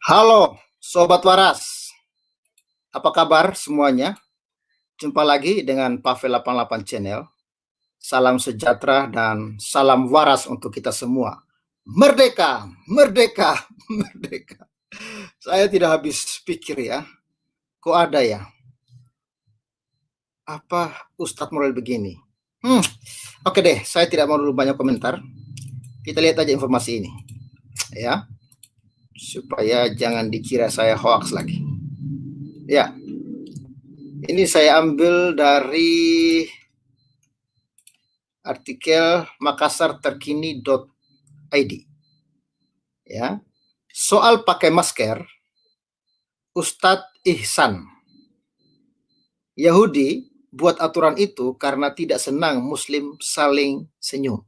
Halo, Sobat Waras. Apa kabar semuanya? Jumpa lagi dengan Pavel 88 Channel. Salam sejahtera dan salam waras untuk kita semua. Merdeka, merdeka, merdeka. Saya tidak habis pikir ya. Kok ada ya? Apa Ustadz model begini? Oke deh, saya tidak mau dulu banyak komentar. Kita lihat aja informasi ini. Ya, supaya jangan dikira saya hoax lagi. Ya, ini saya ambil dari artikel makassarterkini.id. Ya. Soal pakai masker, Ustadz Ihsan. Yahudi buat aturan itu karena tidak senang Muslim saling senyum.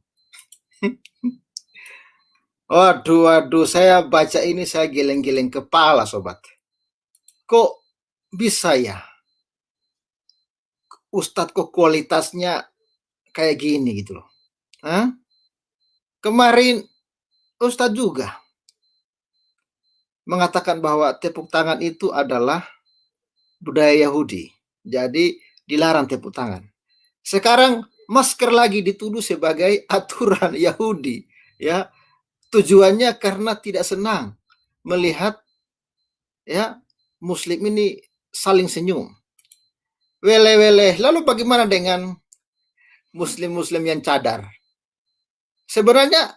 Waduh, saya baca ini saya geleng-geleng kepala, sobat. Kok bisa ya? Ustadz kok kualitasnya kayak gini gitu loh. Hah? Kemarin Ustadz juga mengatakan bahwa tepuk tangan itu adalah budaya Yahudi. Jadi dilarang tepuk tangan. Sekarang masker lagi dituduh sebagai aturan Yahudi, ya. Tujuannya karena tidak senang melihat ya Muslim ini saling senyum. Wele-wele. Lalu bagaimana dengan Muslim-Muslim yang cadar? Sebenarnya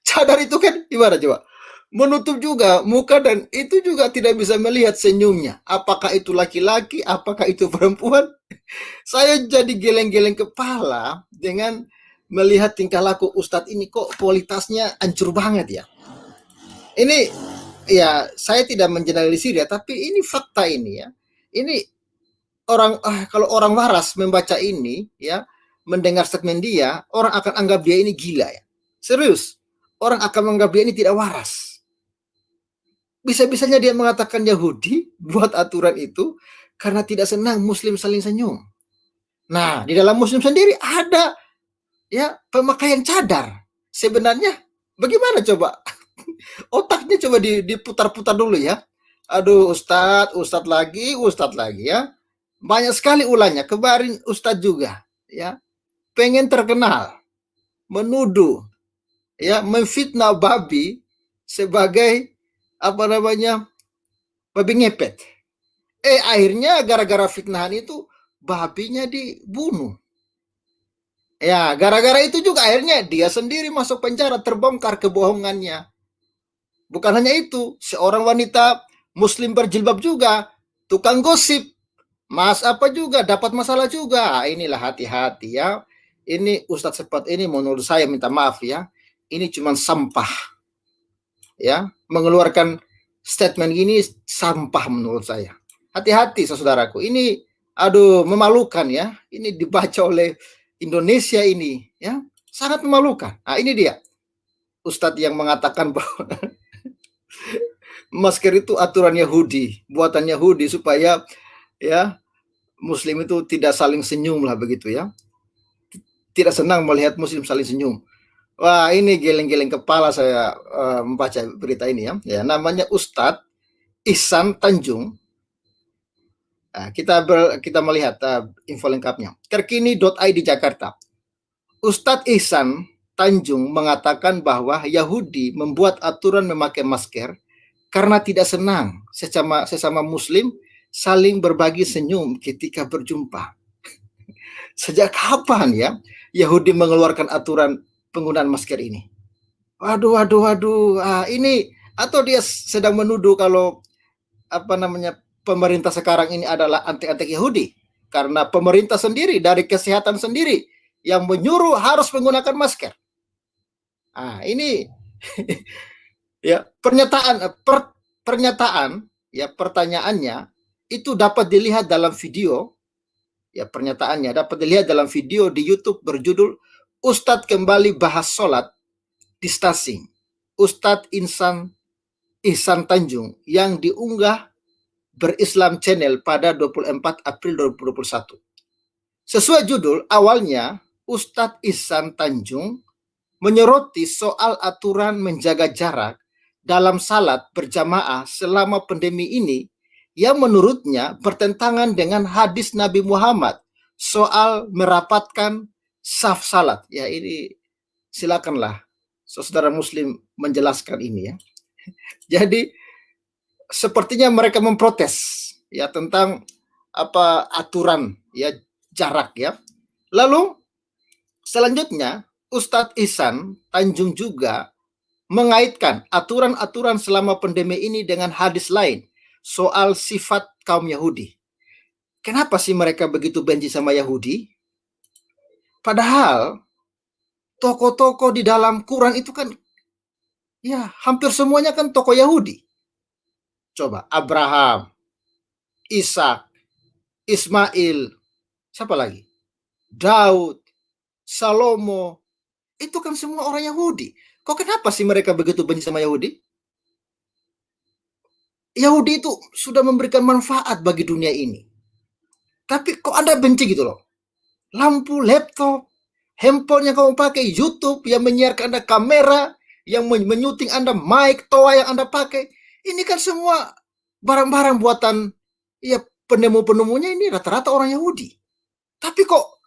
cadar itu kan gimana coba? Menutup juga muka dan itu juga tidak bisa melihat senyumnya. Apakah itu laki-laki, apakah itu perempuan? Saya jadi geleng-geleng kepala dengan melihat tingkah laku Ustadz ini, kok kualitasnya hancur banget ya. Ini ya saya tidak mengeneralisir ya, tapi ini fakta ini ya. Ini kalau orang waras membaca ini ya, mendengar statement dia, orang akan anggap dia ini gila ya. Serius. Orang akan menganggap dia ini tidak waras. Bisa-bisanya dia mengatakan Yahudi buat aturan itu karena tidak senang Muslim saling senyum. Nah, di dalam Muslim sendiri ada ya pemakaian cadar. Sebenarnya bagaimana coba? Otaknya coba diputar-putar dulu ya. Aduh, Ustadz lagi ya. Banyak sekali ulahnya. Kemarin Ustadz juga ya. Pengen terkenal, menuduh, ya, memfitnah babi sebagai apa namanya? Babi ngepet. Akhirnya gara-gara fitnahan itu babinya dibunuh. Ya, gara-gara itu juga akhirnya dia sendiri masuk penjara, terbongkar kebohongannya. Bukan hanya itu, seorang wanita Muslim berjilbab juga, tukang gosip, mas apa juga, dapat masalah juga. Inilah hati-hati ya. Ini Ustadz Sepat ini menurut saya minta maaf ya. Ini cuma sampah. Ya, mengeluarkan statement gini sampah menurut saya. Hati-hati saudaraku. Ini aduh memalukan ya. Ini dibaca oleh Indonesia ini ya. Sangat memalukan. Nah, ini dia. Ustadz yang mengatakan bahwa masker itu aturan Yahudi, buatan Yahudi supaya ya Muslim itu tidak saling senyum lah begitu ya. Tidak senang melihat Muslim saling senyum. Wah, ini geleng-geleng kepala saya membaca berita ini ya. Ya, namanya Ustadz Ihsan Tanjung. Nah, kita melihat info lengkapnya. Terkini.id Jakarta. Ustadz Ihsan Tanjung mengatakan bahwa Yahudi membuat aturan memakai masker karena tidak senang sesama Muslim saling berbagi senyum ketika berjumpa. Sejak kapan ya Yahudi mengeluarkan aturan penggunaan masker ini? Waduh. Ini atau dia sedang menuduh kalau apa namanya pemerintah sekarang ini adalah anti-anti Yahudi karena pemerintah sendiri dari kesehatan sendiri yang menyuruh harus menggunakan masker. Ini ya pernyataan ya pertanyaannya itu dapat dilihat dalam video ya pernyataannya dapat dilihat dalam video di YouTube berjudul Ustadz kembali bahas sholat di stasi Ustadz Ihsan Tanjung yang diunggah Berislam Channel pada 24 April 2021. Sesuai judul awalnya Ustadz Ihsan Tanjung menyoroti soal aturan menjaga jarak dalam salat berjamaah selama pandemi ini yang menurutnya bertentangan dengan hadis Nabi Muhammad soal merapatkan saf salat. Ya, ini silakanlah saudara muslim menjelaskan ini ya. Jadi sepertinya mereka memprotes ya tentang apa aturan ya jarak ya. Lalu selanjutnya Ustadz Ihsan Tanjung juga mengaitkan aturan-aturan selama pandemi ini dengan hadis lain soal sifat kaum Yahudi. Kenapa sih mereka begitu benci sama Yahudi? Padahal tokoh-tokoh di dalam Quran itu kan ya hampir semuanya kan tokoh Yahudi. Coba Abraham, Ishak, Ismail, siapa lagi? Daud, Salomo, itu kan semua orang Yahudi. Kok kenapa sih mereka begitu benci sama Yahudi? Yahudi itu sudah memberikan manfaat bagi dunia ini. Tapi kok Anda benci gitu loh? Lampu, laptop, handphone yang kamu pakai, YouTube yang menyiarkan Anda kamera, yang menyuting Anda mic, toa yang Anda pakai. Ini kan semua barang-barang buatan ya penemu-penemunya ini rata-rata orang Yahudi. Tapi kok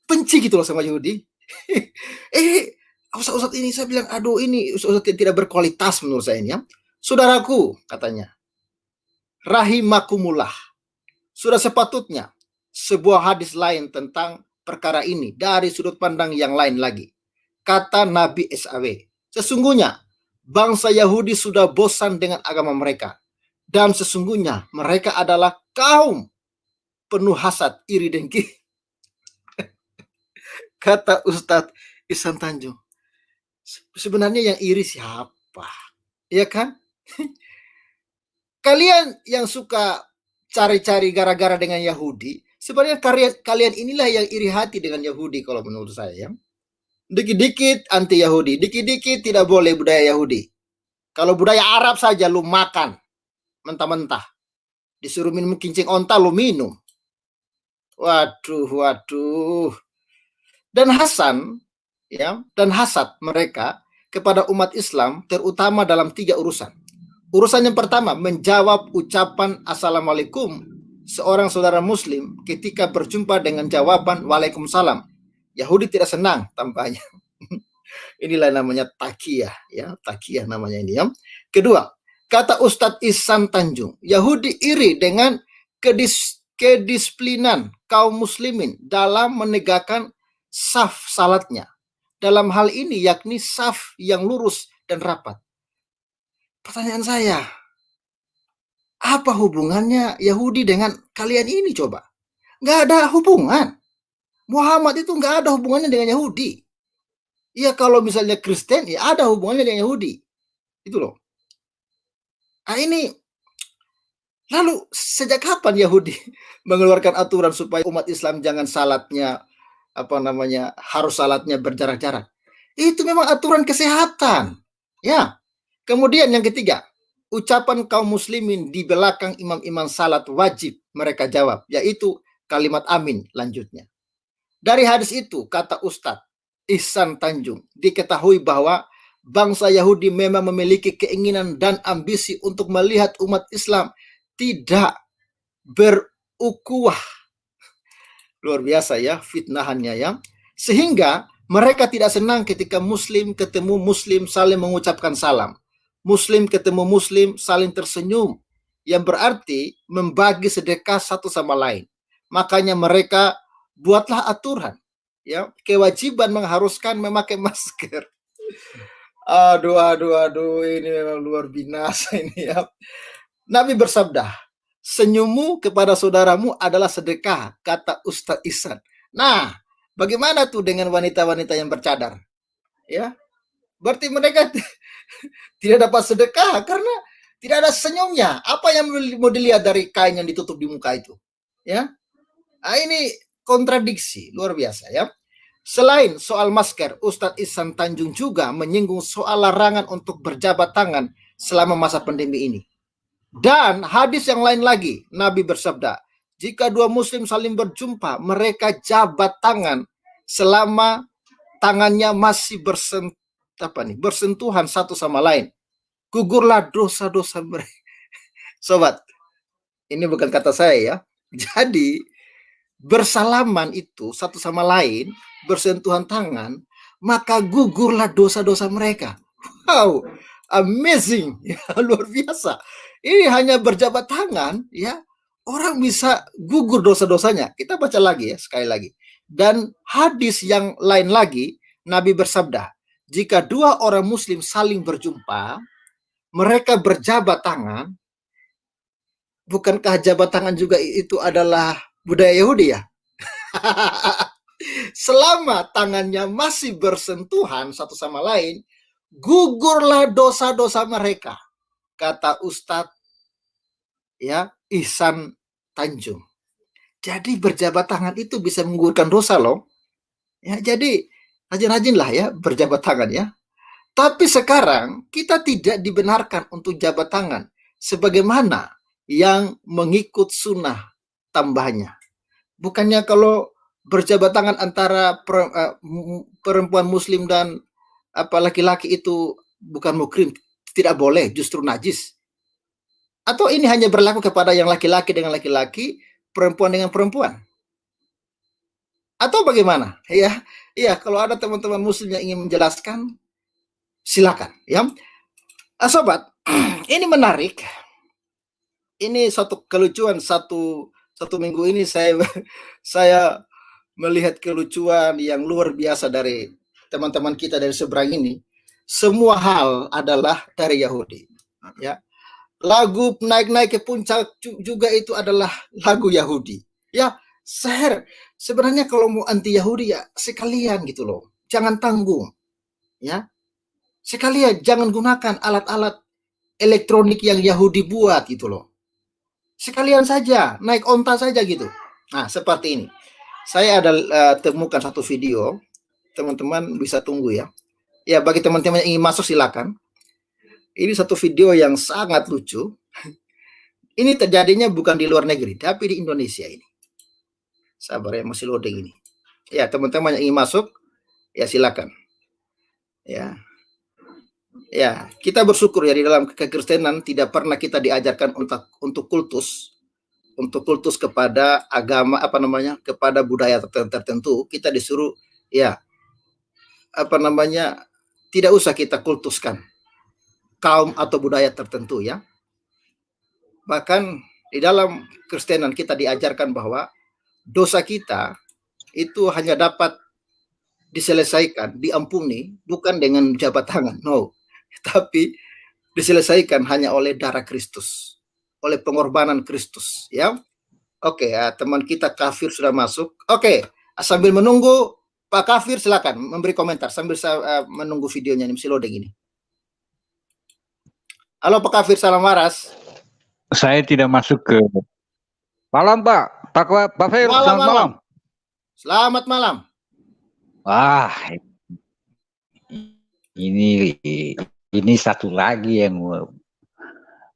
benci gitu loh sama Yahudi? Ustaz-ustaz ini saya bilang, aduh ini ustaz tidak berkualitas menurut saya ini ya. Saudaraku, katanya, rahimakumullah. Sudah sepatutnya sebuah hadis lain tentang perkara ini dari sudut pandang yang lain lagi. Kata Nabi SAW, sesungguhnya bangsa Yahudi sudah bosan dengan agama mereka. Dan sesungguhnya mereka adalah kaum penuh hasad, iri, dengki. Kata Ustadz Ihsan Tanjung. Sebenarnya yang iri siapa? Ya kan? Kalian yang suka cari-cari gara-gara dengan Yahudi, sebenarnya kalian inilah yang iri hati dengan Yahudi kalau menurut saya. Dikit-dikit anti Yahudi, dikit-dikit tidak boleh budaya Yahudi. Kalau budaya Arab saja lu makan mentah-mentah. Disuruh minum kincing onta lu minum. Waduh. Dan Hasan ya, dan hasad mereka kepada umat Islam terutama dalam 3 urusan. Urusan yang pertama, menjawab ucapan Assalamualaikum seorang saudara muslim ketika berjumpa dengan jawaban Waalaikumsalam. Yahudi tidak senang tampaknya. Inilah namanya takiyah ya, takiyah namanya ini ya. Kedua, kata Ustadz Ihsan Tanjung, Yahudi iri dengan kedisiplinan kaum muslimin dalam menegakkan saf salatnya. Dalam hal ini yakni saf yang lurus dan rapat. Pertanyaan saya, apa hubungannya Yahudi dengan kalian ini coba? Nggak ada hubungan. Muhammad itu nggak ada hubungannya dengan Yahudi. Ya kalau misalnya Kristen, ya ada hubungannya dengan Yahudi. Itu loh. Nah ini, lalu sejak kapan Yahudi mengeluarkan aturan supaya umat Islam jangan salatnya, harus salatnya berjarak-jarak? Itu memang aturan kesehatan. Ya. Kemudian yang ketiga, ucapan kaum muslimin di belakang imam-imam salat wajib mereka jawab, yaitu kalimat amin lanjutnya. Dari hadis itu, kata Ustadz Ihsan Tanjung, diketahui bahwa bangsa Yahudi memang memiliki keinginan dan ambisi untuk melihat umat Islam tidak berukhuwah. Luar biasa ya fitnahannya ya. Sehingga mereka tidak senang ketika muslim ketemu muslim saling mengucapkan salam. Muslim ketemu muslim saling tersenyum, yang berarti membagi sedekah satu sama lain. Makanya mereka buatlah aturan ya, kewajiban mengharuskan memakai masker. Aduh, ini memang luar binasa ini ya. Nabi bersabda, senyummu kepada saudaramu adalah sedekah, kata Ustadz Ihsan. Nah, bagaimana tuh dengan wanita-wanita yang bercadar? Ya, berarti mereka tidak dapat sedekah karena tidak ada senyumnya. Apa yang mau dilihat dari kain yang ditutup di muka itu? Ya, nah, ini kontradiksi luar biasa ya. Selain soal masker, Ustadz Ihsan Tanjung juga menyinggung soal larangan untuk berjabat tangan selama masa pandemi ini. Dan hadis yang lain lagi, Nabi bersabda, jika 2 muslim saling berjumpa, mereka jabat tangan selama tangannya masih bersentuhan satu sama lain, gugurlah dosa-dosa mereka. Sobat, ini bukan kata saya ya. Jadi bersalaman itu satu sama lain, bersentuhan tangan, maka gugurlah dosa-dosa mereka. Wow, amazing, ya, luar biasa. Ini hanya berjabat tangan, ya, orang bisa gugur dosa-dosanya. Kita baca lagi ya, sekali lagi. Dan hadis yang lain lagi, Nabi bersabda, jika dua orang muslim saling berjumpa, mereka berjabat tangan, bukankah jabat tangan juga itu adalah budaya Yahudi ya? Selama tangannya masih bersentuhan satu sama lain, gugurlah dosa-dosa mereka, kata Ustadz ya Ihsan Tanjung. Jadi berjabat tangan itu bisa menggugurkan dosa loh. Ya, jadi rajin-rajinlah ya berjabat tangan ya. Tapi sekarang kita tidak dibenarkan untuk jabat tangan sebagaimana yang mengikut sunnah tambahnya. Bukannya kalau berjabat tangan antara perempuan muslim dan laki-laki itu bukan mukrim, tidak boleh, justru najis. Atau ini hanya berlaku kepada yang laki-laki dengan laki-laki, perempuan dengan perempuan? Atau bagaimana? Ya, ya, kalau ada teman-teman muslim yang ingin menjelaskan, silakan ya. Sobat, ini menarik. Ini suatu kelucuan satu minggu ini saya melihat kelucuan yang luar biasa dari teman-teman kita dari seberang ini. Semua hal adalah dari Yahudi. Ya, lagu naik-naik ke puncak juga itu adalah lagu Yahudi. Ya, sebenarnya kalau mau anti Yahudi ya sekalian gitu loh. Jangan tanggung. Ya. Sekalian jangan gunakan alat-alat elektronik yang Yahudi buat gitu loh. Sekalian saja naik onta saja gitu. Nah, seperti ini. Saya ada temukan satu video. Teman-teman bisa tunggu ya. Ya, bagi teman-teman yang ingin masuk silakan. Ini satu video yang sangat lucu. Ini terjadinya bukan di luar negeri, tapi di Indonesia ini. Sabar ya, masih loading ini. Ya, teman-teman yang ingin masuk, ya silakan. Ya. Ya, kita bersyukur ya di dalam kekristenan tidak pernah kita diajarkan untuk kultus kepada agama kepada budaya tertentu. Kita disuruh ya tidak usah kita kultuskan kaum atau budaya tertentu ya. Bahkan di dalam Kristenan kita diajarkan bahwa dosa kita itu hanya dapat diselesaikan, diampuni bukan dengan jabat tangan, no. Tapi diselesaikan hanya oleh darah Kristus, oleh pengorbanan Kristus ya. Oke, ya, teman kita Kafir sudah masuk. Oke, sambil menunggu Pak Kafir silakan memberi komentar sambil saya menunggu videonya ini masih loading ini. Halo Pak Kafir, salam waras. Saya tidak masuk ke malam Pak. Pak Fir, selamat malam. Selamat malam. Wah, ini satu lagi yang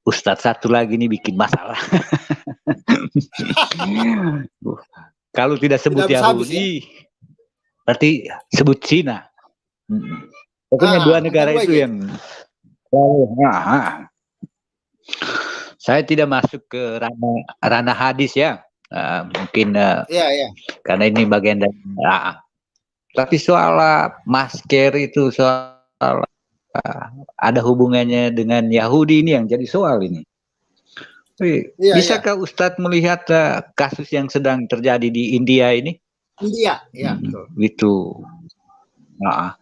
Ustadz satu lagi nih bikin masalah. Kalau tidak sebut Yahudi, ya? Berarti sebut Cina. Pokoknya dua negara itu yang. Saya tidak masuk ke ranah hadis ya. Mungkin karena ini bagian dari. Tapi soal masker itu soal ada hubungannya dengan Yahudi ini yang jadi soal ini. Bisakah Ustadz melihat kasus yang sedang terjadi di India ini? India, ya. Gitu. Nah,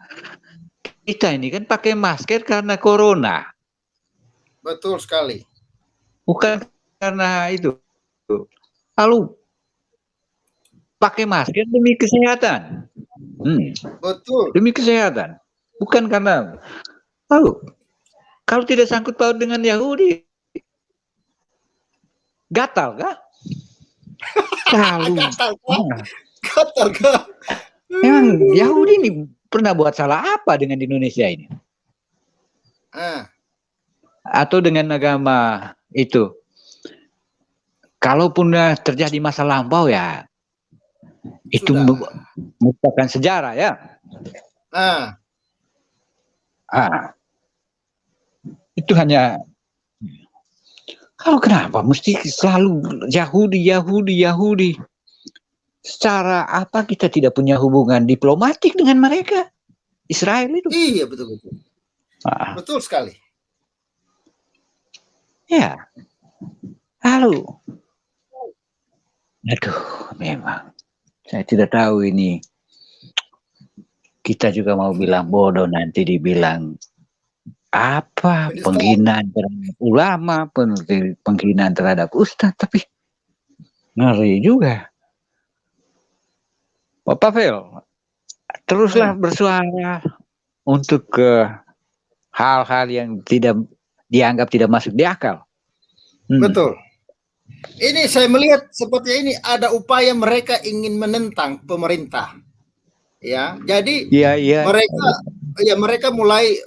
kita ini kan pakai masker karena corona. Betul sekali. Bukan karena itu. Lalu pakai masker demi kesehatan. Betul. Demi kesehatan. Bukan karena. Lalu kalau tidak sangkut paut dengan Yahudi, gatal kah? Gatal kah? Emang Yahudi ini pernah buat salah apa dengan Indonesia ini? Atau dengan agama itu? Kalaupun terjadi masa lampau ya, itu merupakan sejarah ya. Itu hanya, kalau kenapa mesti selalu Yahudi? Secara apa kita tidak punya hubungan diplomatik dengan mereka? Israel itu. Iya, betul. Betul sekali. Ya. Lalu, aduh, memang saya tidak tahu ini. Kita juga mau bilang bodoh, nanti dibilang apa, penghinaan terhadap ulama, penghinaan terhadap ustadz, tapi ngeri juga. Pak Pavel, teruslah bersuara untuk hal-hal yang tidak dianggap tidak masuk di akal. Betul. Ini saya melihat seperti ini ada upaya mereka ingin menentang pemerintah. Ya, jadi mereka mulai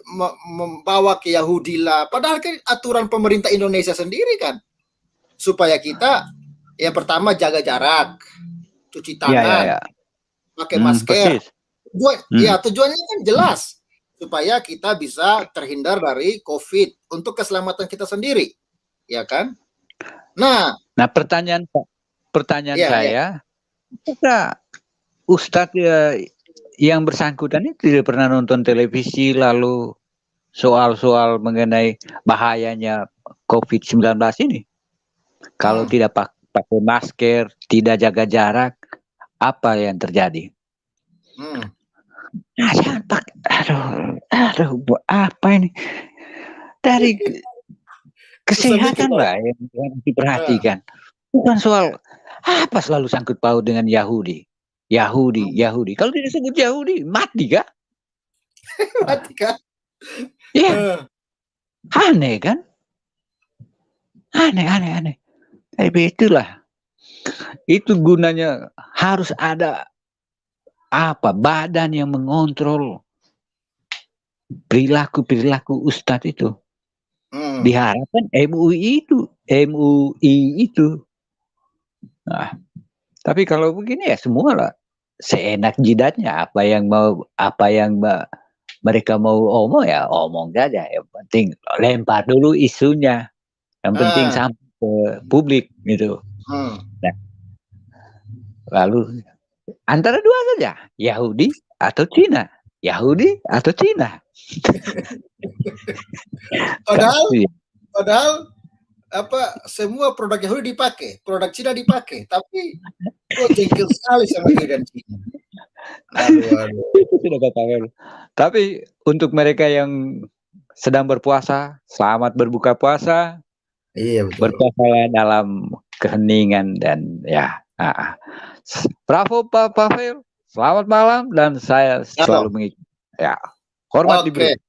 membawa ke Yahudi lah. Padahal kan aturan pemerintah Indonesia sendiri kan, supaya kita yang pertama jaga jarak, cuci tangan, pakai masker. Tujuannya kan jelas, supaya kita bisa terhindar dari COVID untuk keselamatan kita sendiri, ya kan? Nah, pertanyaan saya, kita Ustadz yang bersangkutan itu tidak pernah nonton televisi lalu soal-soal mengenai bahayanya COVID-19 ini. Kalau tidak pakai masker, tidak jaga jarak, apa yang terjadi? Jangan pakai. Aduh, apa ini? Dari kesehatan lah yang diperhatikan. Bukan soal apa selalu sangkut paut dengan Yahudi. Kalau tidak disebut Yahudi, mati kah? Mati kah? Iya. Aneh kan? Aneh. Tapi itulah. Itu gunanya harus ada badan yang mengontrol perilaku ustadz itu. Diharapkan MUI itu. Nah, tapi kalau begini ya semua lah seenak jidatnya, apa yang mereka mau omong ya omong saja. Yang penting lempar dulu isunya. Yang penting sampai ke publik gitu. Nah, lalu antara dua saja, Yahudi atau Cina. Padahal semua produk Yahudi dipakai, produk Cina dipakai, tapi kok jengkel sekali sama Iran Cina. Aduh. Tapi untuk mereka yang sedang berpuasa, selamat berbuka puasa. Iya, betul. Berpuasa dalam keheningan dan ya. Bravo Pak Pavel, selamat malam dan saya selalu mengikuti. Ya, hormat diberi.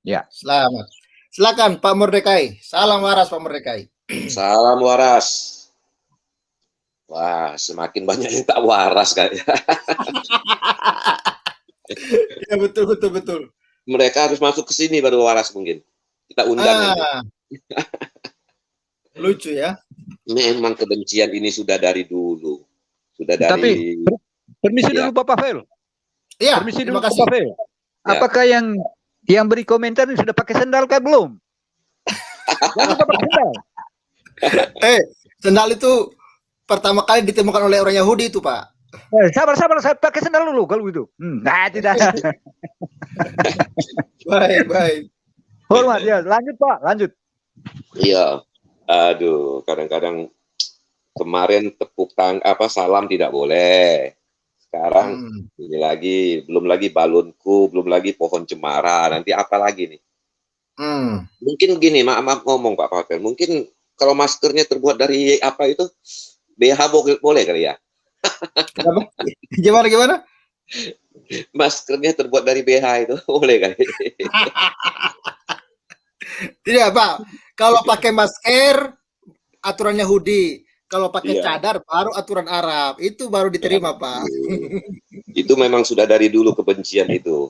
Ya, selamat. Silakan Pak Mordekai. Salam waras Pak Mordekai. Salam waras. Wah, semakin banyak yang tak waras kali. Ya betul. Mereka harus masuk ke sini baru waras mungkin. Kita undang. Lucu ya. Memang kebencian ini sudah dari dulu. Tapi permisi dulu Pak Pavel. Iya. Permisi dulu Pak Pavel. Apakah yang beri komentar ini sudah pakai sendal kan belum? Jangan pakai sendal. Sendal itu pertama kali ditemukan oleh orang Yahudi itu, Pak. Sabar, saya pakai sendal dulu kalau gitu. Nah, tidak. Baik. Hormat ya, lanjut Pak, lanjut. Iya. Aduh, kadang-kadang kemarin salam tidak boleh. Sekarang ini belum lagi balonku, belum lagi pohon cemara, nanti apa lagi nih? Mungkin gini, maaf ngomong Pak Pavel, mungkin kalau maskernya terbuat dari apa itu, BH boleh kali ya? Gimana? Maskernya terbuat dari BH itu boleh kali? Tidak Pak, kalau pakai masker aturan Yahudi. Kalau pakai cadar baru aturan Arab, itu baru diterima Pak. Itu memang sudah dari dulu kebencian itu.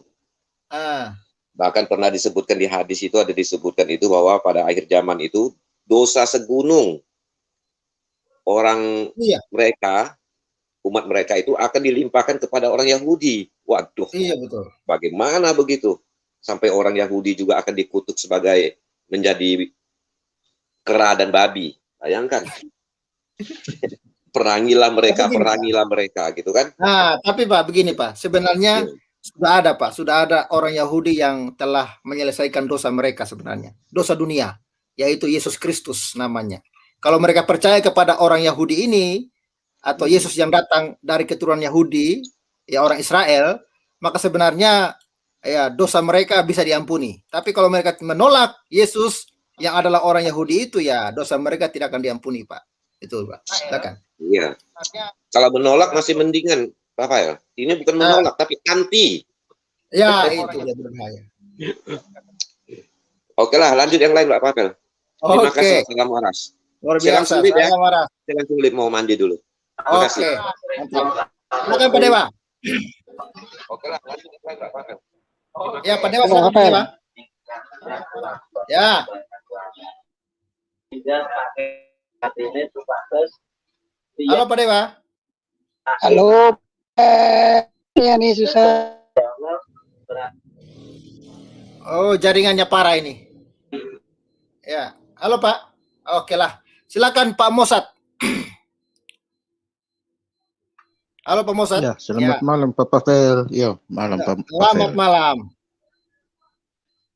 Bahkan pernah disebutkan di hadis itu, ada disebutkan itu bahwa pada akhir zaman itu dosa segunung orang mereka, umat mereka itu akan dilimpahkan kepada orang Yahudi. Waduh. Iya betul. Bagaimana begitu? sampai orang Yahudi juga akan dikutuk sebagai menjadi kera dan babi. Bayangkan. Perangilah mereka gitu kan. Nah, tapi Pak, begini Pak, sebenarnya sudah ada orang Yahudi yang telah menyelesaikan dosa mereka sebenarnya. Dosa dunia, yaitu Yesus Kristus namanya. Kalau mereka percaya kepada orang Yahudi ini, atau Yesus yang datang dari keturunan Yahudi, ya orang Israel, maka sebenarnya ya dosa mereka bisa diampuni. Tapi kalau mereka menolak Yesus yang adalah orang Yahudi itu, ya dosa mereka tidak akan diampuni, Pak. Itu, Pak. Silakan. Iya. Kalau menolak masih mendingan, Pak Pavel. Ini bukan menolak, tapi anti. Ya, itu dia berbahaya. Oke lah, lanjut yang lain, Pak Pavel. Terima kasih, salam waras. Luar biasa, salam waras. Jangan sulit, mau mandi dulu. Terima kasih. Silakan Pak Dewa. Oke lah, lanjut yang lain, Pak Pavel. Ya, Pak Dewa, silakan Pak Dewa. Ya. Halo Pak Dewa. Halo. Ya nih susah. Oh, jaringannya parah ini. Ya. Halo Pak. Oke lah. Silakan Pak Mosat. Halo Pak Mosat. Ya, selamat malam Pak Pavel. Ya, malam Pak Pavel. Selamat malam.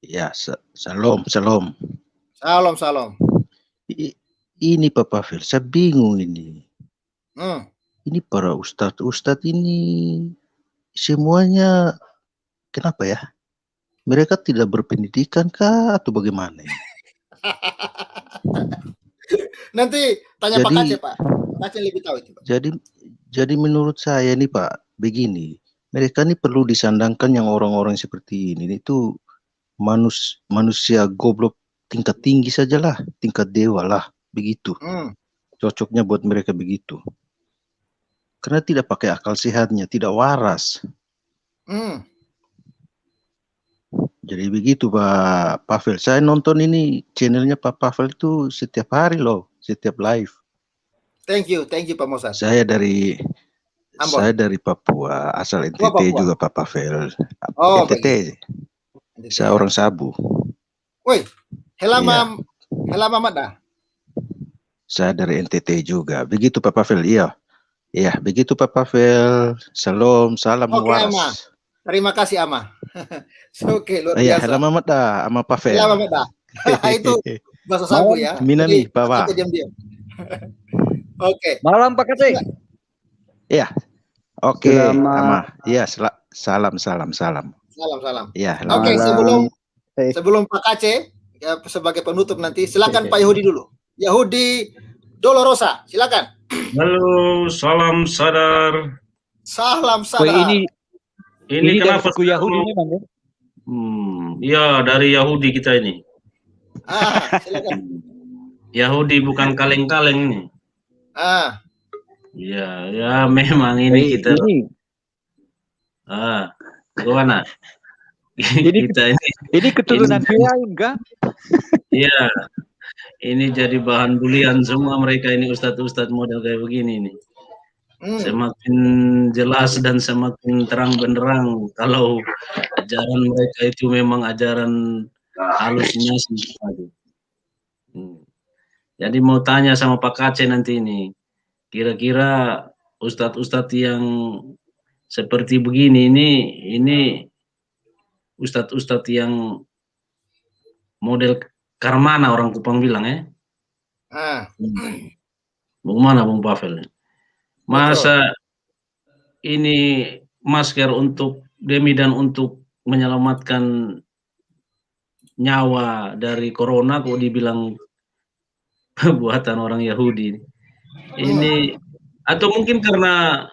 Ya, salam. Salam. Ini Pak Pavel, saya bingung ini. Ini para ustadz ini semuanya kenapa ya? Mereka tidak berpendidikan kah atau bagaimana? Nanti tanya Pak Kace, Pak. Kace lebih tahu itu, Pak. Jadi menurut saya nih Pak, begini, mereka ini perlu disandangkan yang orang-orang seperti ini itu manusia goblok tingkat tinggi sajalah, tingkat dewa lah, begitu. Cocoknya buat mereka begitu. Karena tidak pakai akal sehatnya, tidak waras. Jadi begitu Pak Pavel. Saya nonton ini channelnya Pak Pavel itu setiap hari loh, setiap live. Thank you Pak Mosat. Saya dari Papua, asal NTT juga Pak Pavel. NTT. Saya orang Sabu. Woi, helama Mada. Saya dari NTT juga. Begitu Pak Pavel, iya. Iya, begitu Pak Pavel. Salam waras. Ama. Terima kasih Ama. Oke, luar biasa. Iya, helama Mada, Ama Pavel. Helama Mada. Itu bahasa Sabu ya. Minami, Bawa. Oke. Malam Pak Kace. Iya. Oke, Ama. Iya, salam. Salam. Iya, oke, sebelum Pak Kace ya, sebagai penutup nanti, silakan Pak Yahudi dulu. Yahudi Dolorosa, silakan. Halo, salam sadar. Salam sadar. Ini kenapa suku Yahudi memang ya? Ya, dari Yahudi kita ini. Silakan. Yahudi bukan kaleng-kaleng nih. Ya memang ini kita. Bagaimana? Jadi kita ini keturunan lain kan? Iya. Ini jadi bahan bulian semua mereka ini ustadz-ustadz model kayak begini nih. Semakin jelas dan semakin terang benderang kalau ajaran mereka itu memang ajaran halusinasi. Jadi mau tanya sama Pak Kace nanti ini, kira-kira ustadz-ustadz yang seperti begini ini ustadz-ustadz yang model Karmana orang Kupang bilang ya. Bagaimana Bung Pavel? Masa ini masker untuk demi dan untuk menyelamatkan nyawa dari corona kok dibilang buatan orang Yahudi. Ini atau mungkin karena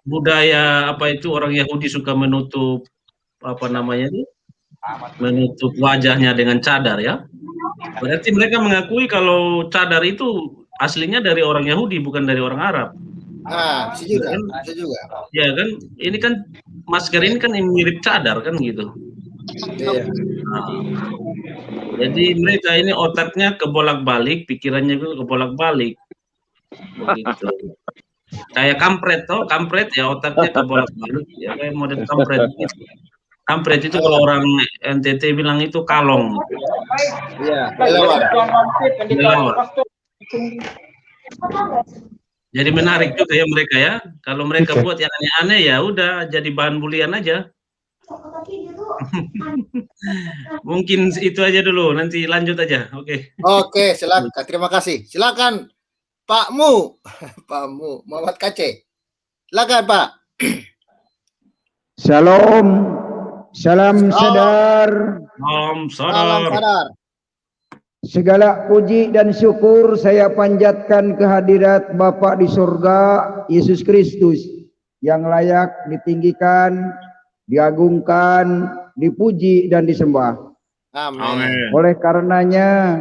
budaya apa itu orang Yahudi suka menutup menutup wajahnya dengan cadar ya. Berarti mereka mengakui kalau cadar itu aslinya dari orang Yahudi bukan dari orang Arab. Bisa juga. Ya kan, ini kan masker ini kan mirip cadar kan gitu. Iya. Jadi mereka ini otaknya kebolak-balik, pikirannya juga kebolak-balik. Begitu. Kayak kampret ya otaknya kebolak-balik ya kayak model kampret gitu. Kampret itu kalau orang NTT bilang itu kalong. Iya, kelelawar. Jadi menarik juga ya mereka ya. Kalau mereka buat yang aneh-aneh ya udah jadi bahan bulian aja. Mungkin itu aja dulu, nanti lanjut aja. Oke. Oke, silakan. Terima kasih. Silakan Pak Mu. Pak Mu, Muhammad Kace. Silakan Pak. Salam, salam sadar. Salam sadar. Segala puji dan syukur saya panjatkan kehadirat Bapa di surga, Yesus Kristus, yang layak ditinggikan, diagungkan, dipuji dan disembah. Amin. Oleh karenanya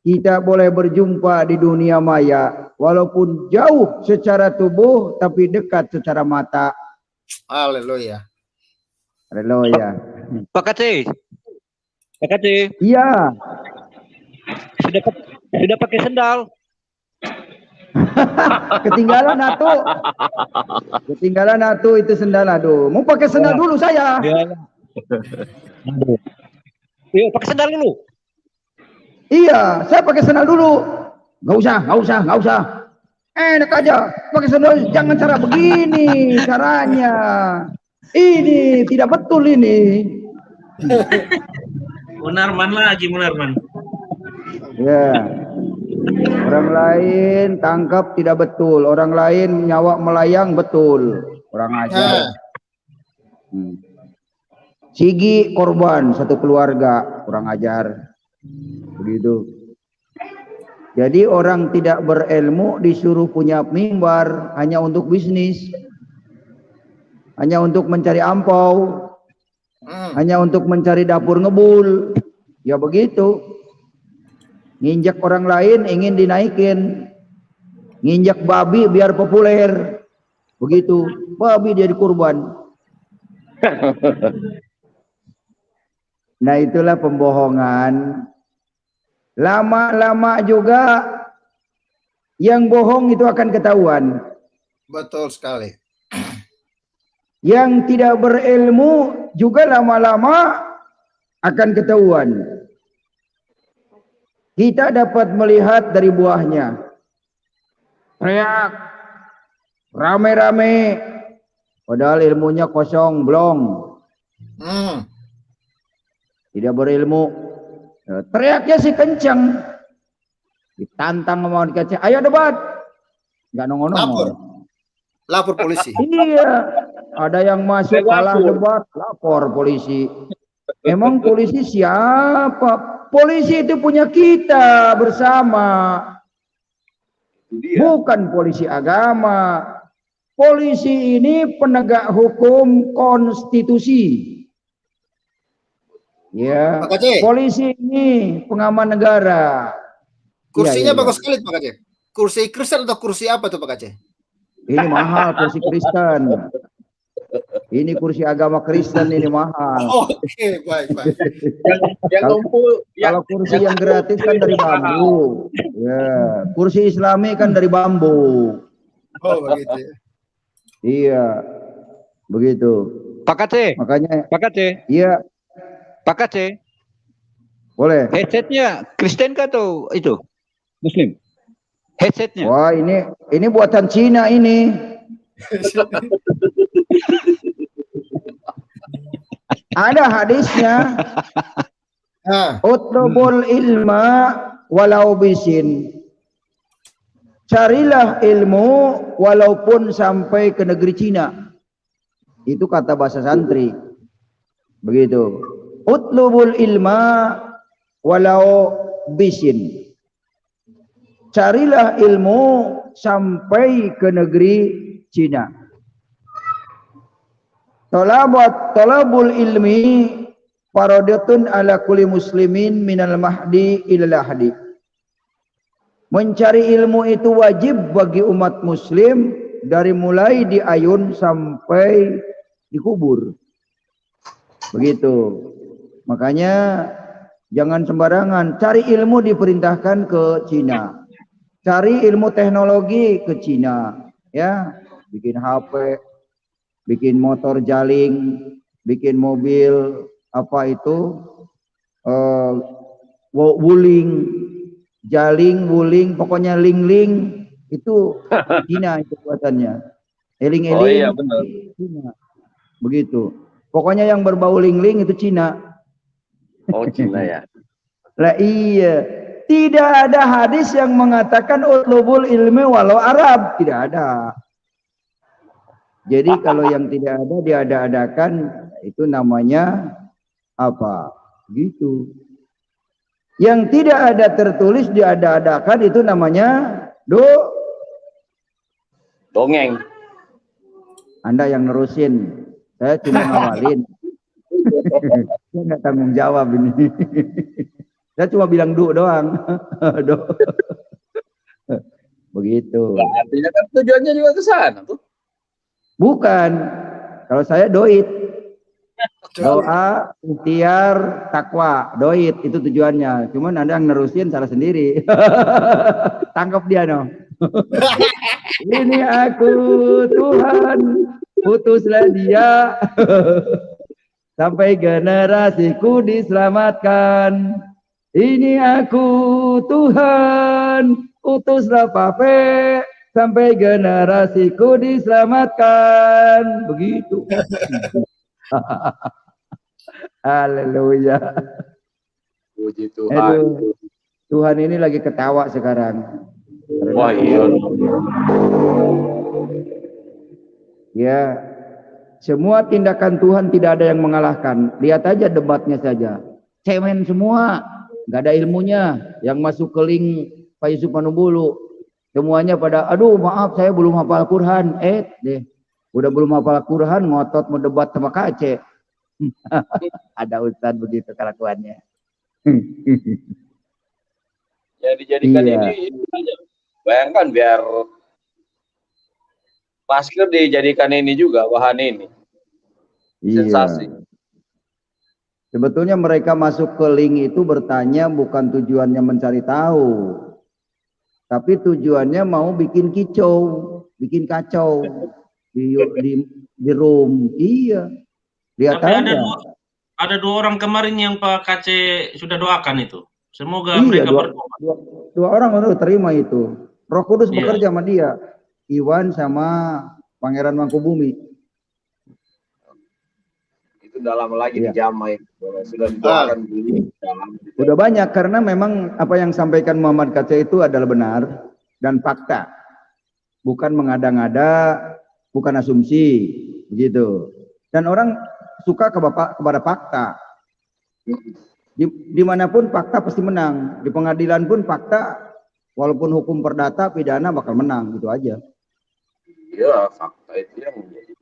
kita boleh berjumpa di dunia maya, walaupun jauh secara tubuh tapi dekat secara mata. Haleluya. Haleluya. Pak Kace. Pak Kace. Iya. Sudah pakai sendal. Ketinggalan atuh. Ketinggalan atuh itu sendal, aduh. Mau pakai sendal dulu saya. Yuk, pakai sendal dulu. Iya, saya pakai sendal dulu. Nggak usah. Enak aja, pakai sendal. Jangan cara begini caranya. Ini tidak betul ini. Munarman lagi, Munarman. Ya. Orang lain tangkap tidak betul, orang lain nyawa melayang betul. Orang ajar. Sigi korban satu keluarga, kurang ajar. Begitu. Jadi orang tidak berilmu disuruh punya mimbar hanya untuk bisnis, hanya untuk mencari ampau, hanya untuk mencari dapur ngebul. Ya begitu. Nginjak orang lain ingin dinaikin, nginjak babi biar populer. Begitu, babi jadi kurban. Nah itulah pembohongan. Lama-lama juga yang bohong itu akan ketahuan. Betul sekali. Yang tidak berilmu juga lama-lama akan ketahuan. Kita dapat melihat dari buahnya. Teriak, rame-rame, padahal ilmunya kosong, belum. Tidak berilmu. Teriaknya sih kencang. Ditantang sama dikasih, ayo debat. Nggak nongol-nongol. Lapor polisi. Iya, ada yang masuk kalah debat, lapor polisi. Emang polisi siapa? Polisi itu punya kita bersama. Bukan polisi agama. Polisi ini penegak hukum konstitusi. Ya, polisi ini pengaman negara. Kursinya bagus sekali Pak Aceh. Kursi Kristen atau kursi apa tuh Pak Aceh? Ini mahal kursi Kristen. Ini kursi agama Kristen ini mahal. Oke, baik. Kalau kursi yang gratis kan dari bambu. Ya, kursi Islami kan dari bambu. Oh, begitu ya. Iya. Begitu. Pak Kace. Makanya Pak Kace. Iya. Pak Kace. Boleh. Headsetnya Kristen kah atau itu Muslim? Headsetnya. Wah, ini buatan Cina ini. Ada hadisnya. Utlubul ilma walau bisin. Carilah ilmu walaupun sampai ke negeri Cina. Itu kata bahasa santri. Begitu. Utlubul ilma walau bisin. Carilah ilmu sampai ke negeri Cina. Talabul ilmi faradatun ala kulli muslimin minal mahdi ilal lahdi. Mencari ilmu itu wajib bagi umat muslim dari mulai di ayun sampai dikubur. Begitu. Makanya jangan sembarangan cari ilmu, diperintahkan ke Cina. Cari ilmu teknologi ke Cina, ya, bikin HP, bikin motor jaling, bikin mobil apa itu wuling, jaling, wuling, pokoknya ling-ling itu Cina itu buatannya. Eling-eling. Oh iya benar. Cina. Begitu. Pokoknya yang berbau ling-ling itu Cina. Oh Cina ya. Lah iya. Tidak ada hadis yang mengatakan utlubul ilmi walau Arab. Tidak ada. Jadi kalau yang tidak ada diada-adakan itu namanya apa? Gitu. Yang tidak ada tertulis diada-adakan itu namanya dongeng. Anda yang nerusin. Saya cuma ngawalin. Saya nggak tanggung jawab ini. Saya cuma bilang doang. Begitu. Nah, artinya kan tujuannya juga ke sana tuh. Bukan. Kalau saya doit. Doa, ikhtiar, takwa. Doit itu tujuannya. Cuman Anda yang nerusin salah sendiri. Tangkap dia no. Ini aku Tuhan, putuslah dia. Sampai generasiku diselamatkan. Ini aku Tuhan, utuslah Pape. Sampai generasiku diselamatkan. Begitu. Haleluya. Puji Tuhan. Aduh, Tuhan ini lagi ketawa sekarang. Wah iya. Ya, semua tindakan Tuhan tidak ada yang mengalahkan. Lihat aja debatnya saja. Cemen semua, nggak ada ilmunya. Yang masuk ke link Pak Yusuf Manubulu, semuanya pada, aduh maaf saya belum hafal Quran. Deh, udah belum hafal Quran, ngotot mau debat sama Kace. Ada ustadz begitu kelakuannya. Ya dijadikan Iya. ini aja. Bayangkan biar masker dijadikan ini juga bahan ini. Sensasi. Iya. Sebetulnya mereka masuk ke link itu bertanya bukan tujuannya mencari tahu. Tapi tujuannya mau bikin kicau, bikin kacau di room. Iya. Lihat Tapi aja. ada dua orang kemarin yang Pak Kace sudah doakan itu. Semoga Iya, mereka bertobat. dua orang udah terima itu. Roh Kudus bekerja sama dia. Iwan sama Pangeran Mangkubumi. Itu udah lama lagi Iya. dijamai. Sudah didoakan dulu. Udah banyak karena memang apa yang sampaikan Muhammad Kace itu adalah benar dan fakta. Bukan mengada-ngada, bukan asumsi, begitu. Dan orang suka kepada fakta. Dimanapun fakta pasti menang. Di pengadilan pun fakta, walaupun hukum perdata, pidana bakal menang, gitu aja. Iya, fakta itu yang menjadi.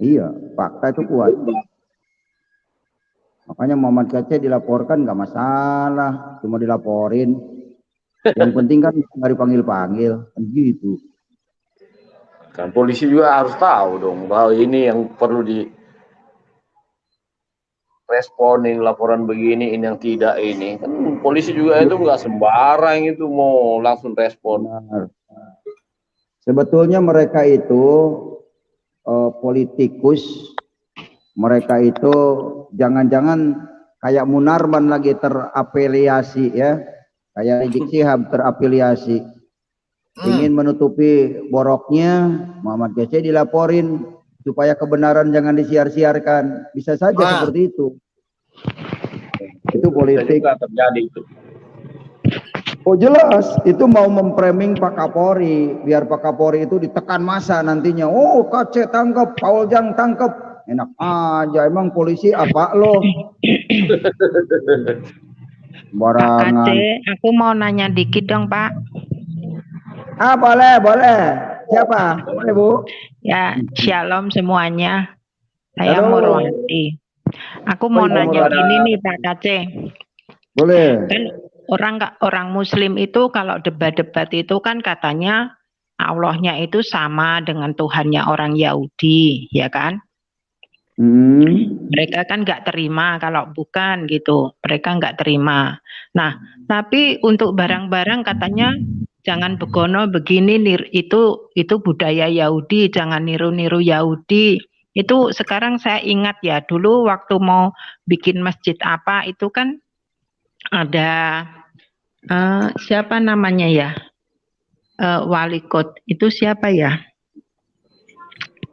Iya, fakta itu kuat. Makanya Muhammad Kace dilaporkan nggak masalah, cuma dilaporin. Yang penting kan nggak dipanggil-panggil, kan gitu. Kan polisi juga harus tahu dong bahwa ini yang perlu di responin laporan begini, ini yang tidak ini. Kan polisi juga itu nggak sembarang itu mau langsung respon. Benar. Sebetulnya mereka itu politikus, mereka itu jangan-jangan kayak Munarman lagi terafiliasi ya, kayak Rizik Syihab terafiliasi, ingin menutupi boroknya. Muhammad Kace dilaporin supaya kebenaran jangan disiar-siarkan, bisa saja seperti itu. Itu politik. Juga terjadi itu. Oh jelas, itu mau memframing Pak Kapolri, biar Pak Kapolri itu ditekan massa nantinya. Oh Kace tangkap, Paul Jang tangkap, enak aja. Emang polisi apa lo? Pak Kace, aku mau nanya dikit dong Pak. Boleh, boleh. Siapa? Boleh Bu? Ya, shalom semuanya. Saya Halo. Murwati. Aku mau nanya gini nih Pak Kace. Boleh. Kan orang Muslim itu kalau debat-debat itu kan katanya Allahnya itu sama dengan Tuhannya orang Yahudi, ya kan? Mereka kan nggak terima kalau bukan gitu. Mereka nggak terima. Nah, tapi untuk barang-barang katanya jangan begono begini, itu budaya Yahudi, jangan niru-niru Yahudi. Itu sekarang saya ingat ya, dulu waktu mau bikin masjid apa itu kan ada siapa namanya ya, wali kota itu siapa ya?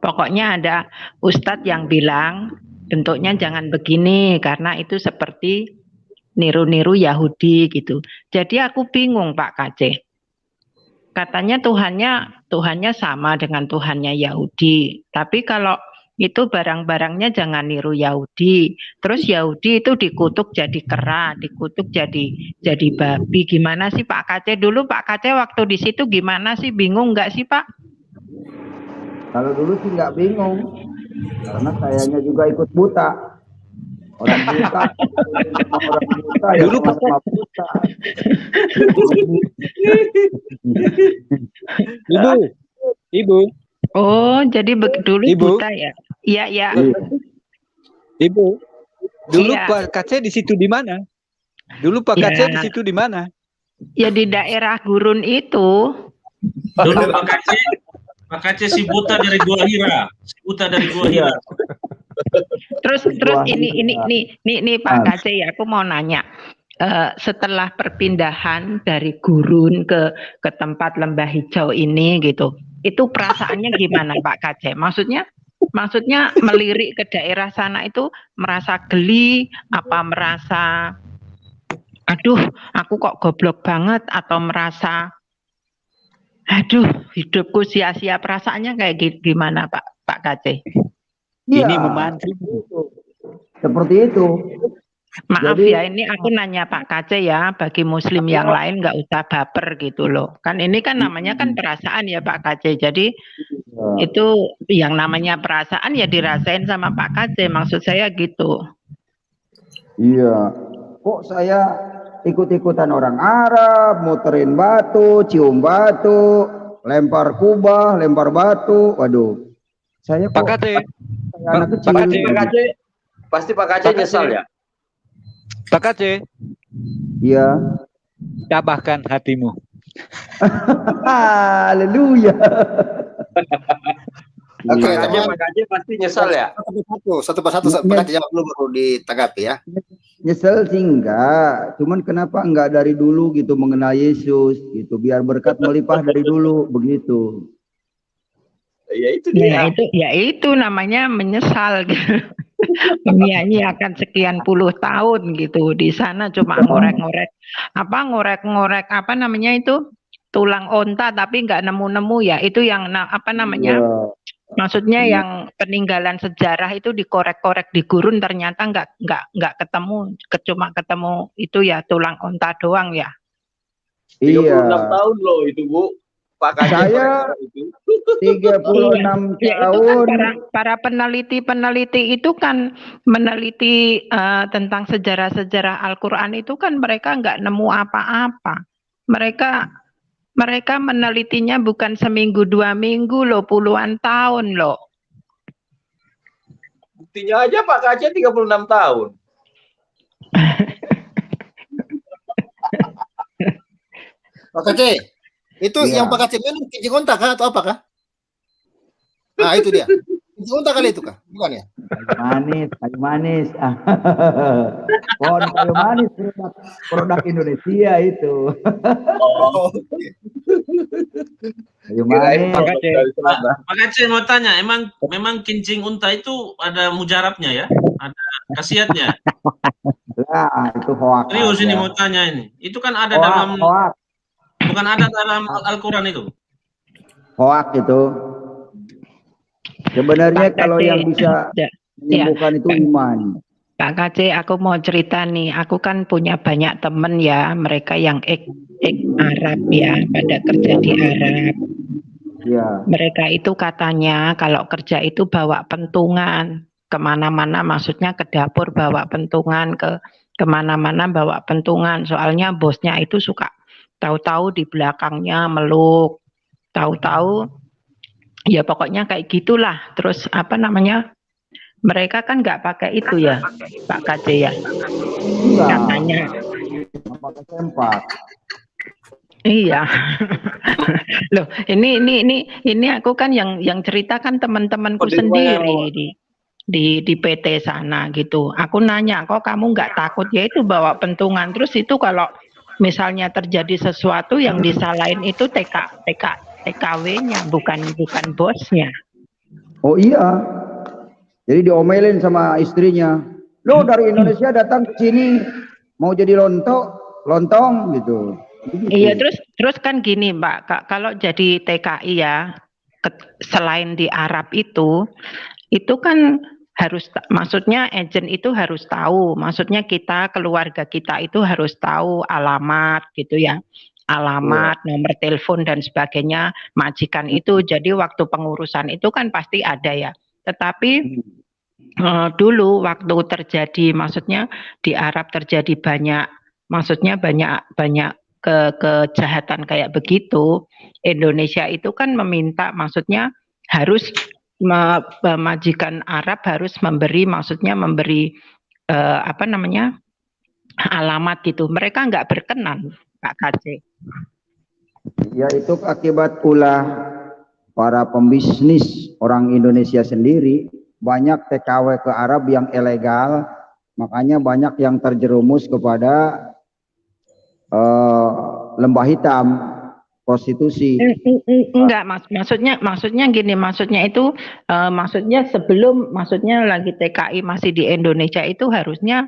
Pokoknya ada ustadz yang bilang bentuknya jangan begini karena itu seperti niru-niru Yahudi gitu. Jadi aku bingung Pak KC. Katanya Tuhannya sama dengan Tuhannya Yahudi. Tapi kalau itu barang-barangnya jangan niru Yahudi. Terus Yahudi itu dikutuk jadi kera, dikutuk jadi babi. Gimana sih Pak KC? Dulu Pak KC waktu di situ gimana sih? Bingung nggak sih Pak? Kalau dulu sih nggak bingung, karena sayanya juga ikut buta. Orang buta, orang buta ya Dulu sama buta. Ibu. Oh, jadi dulu Ibu. buta ya? Iya, ya. Ibu. Dulu Iya. Pak KC di situ di mana? Dulu Pak Ya. KC di situ di mana? Ya di daerah gurun itu. Dulu Pak KC si buta dari Gua Hira. Si buta dari Gua Hira. Terus ini Pak KC ya, aku mau nanya. Setelah perpindahan dari gurun ke tempat lembah hijau ini gitu, itu perasaannya gimana Pak KC? Maksudnya melirik ke daerah sana itu merasa geli, apa merasa aduh aku kok goblok banget, atau merasa aduh hidupku sia-sia, perasaannya kayak gimana Pak KC? Iya, Ini memancing. seperti itu. Maaf Jadi- ya, ini aku nanya Pak KC ya, bagi muslim yang lain nggak usah baper gitu loh. Kan ini kan namanya kan perasaan ya Pak KC. Jadi itu yang namanya perasaan ya dirasain sama Pak KC, maksud saya gitu. Iya. Kok saya ikut-ikutan orang Arab, muterin batu, cium batu, lempar kubah, lempar batu. Waduh. Saya kok Pak KC. kayak anak kecil. Pak KC, pasti Pak KC nyesal ya? Pak KC, Iya. tabahkan hatimu. Haleluya. Oke, Iya. Pak KC pasti nyesal ya? Satu persatu Pak KC jawab dulu baru ditanggapi ya. Nyesel sih enggak, cuman kenapa enggak dari dulu gitu mengenal Yesus gitu, biar berkat melimpah dari dulu begitu. Ya itu dia. Ya itu namanya menyesal gitu. Menyanyiakan sekian puluh tahun gitu di sana cuma ngorek-ngorek apa namanya itu tulang onta tapi nggak nemu-nemu ya, itu yang apa namanya, maksudnya yang peninggalan sejarah itu dikorek-korek di gurun, ternyata nggak ketemu, cuma ketemu itu ya tulang onta doang ya. 36 tahun loh itu Bu. Pak KC Saya 36 Ya, itu tahun. kan para peneliti itu kan meneliti tentang sejarah-sejarah Al-Quran itu kan mereka nggak nemu apa-apa. Mereka menelitinya bukan seminggu 2 minggu loh, puluhan tahun loh. Buktinya aja Pak KC 36 tahun. Pak KC, itu Iya. yang Pak KC minum kincing onta kah atau apa kah? Nah itu dia. Kincing onta kali itu kah? Bukan ya? Kayu manis. Pohon kayu manis produk Indonesia itu. Oh, Kayu manis. Pak KC mau tanya, memang kincing unta itu ada mujarabnya ya? Ada khasiatnya? Lah, itu hoak. Serius ini aja. mau tanya ini. Itu kan ada Hoak, dalam, hoak. bukan ada dalam Al-Quran itu? Hoak itu. Sebenarnya Pak kalau KC, yang bisa ya. menyembuhkan itu iman. Pak KC, aku mau cerita nih, aku kan punya banyak temen ya, mereka yang Arab ya, pada kerja di Arab. Ya. Mereka itu katanya kalau kerja itu bawa pentungan kemana-mana, maksudnya ke dapur bawa pentungan, kemana-mana bawa pentungan. Soalnya bosnya itu suka tahu-tahu di belakangnya meluk, tahu-tahu ya pokoknya kayak gitulah. Terus apa namanya? Mereka kan nggak pakai itu ya, Pak KC ya. Enggak. Katanya. Pakai sempak. Iya. Loh, ini aku kan yang ceritakan teman-temanku sendiri di PT sana gitu. Aku nanya, kok kamu nggak takut? Ya itu bawa pentungan. Terus itu kalau misalnya terjadi sesuatu yang disalahin itu TKW-nya, bukan bosnya. Oh iya. Jadi diomelin sama istrinya. Lo dari Indonesia datang ke sini mau jadi lontong gitu. Iya, terus kan gini Mbak, kalau jadi TKI ya, selain di Arab itu kan harus, maksudnya agent itu harus tahu, maksudnya kita, keluarga kita itu harus tahu alamat gitu ya, alamat, nomor telepon dan sebagainya majikan itu. Jadi waktu pengurusan itu kan pasti ada ya. Tetapi dulu waktu terjadi, maksudnya di Arab terjadi banyak, maksudnya banyak kejahatan kayak begitu, Indonesia itu kan meminta, maksudnya harus majikan Arab harus memberi, maksudnya memberi alamat gitu. Mereka nggak berkenan, Pak KC. Ya itu akibat ulah para pembisnis orang Indonesia sendiri, banyak TKW ke Arab yang ilegal, makanya banyak yang terjerumus kepada lembah hitam, prostitusi. Enggak, maksudnya gini, maksudnya itu maksudnya sebelum, maksudnya lagi TKI masih di Indonesia itu harusnya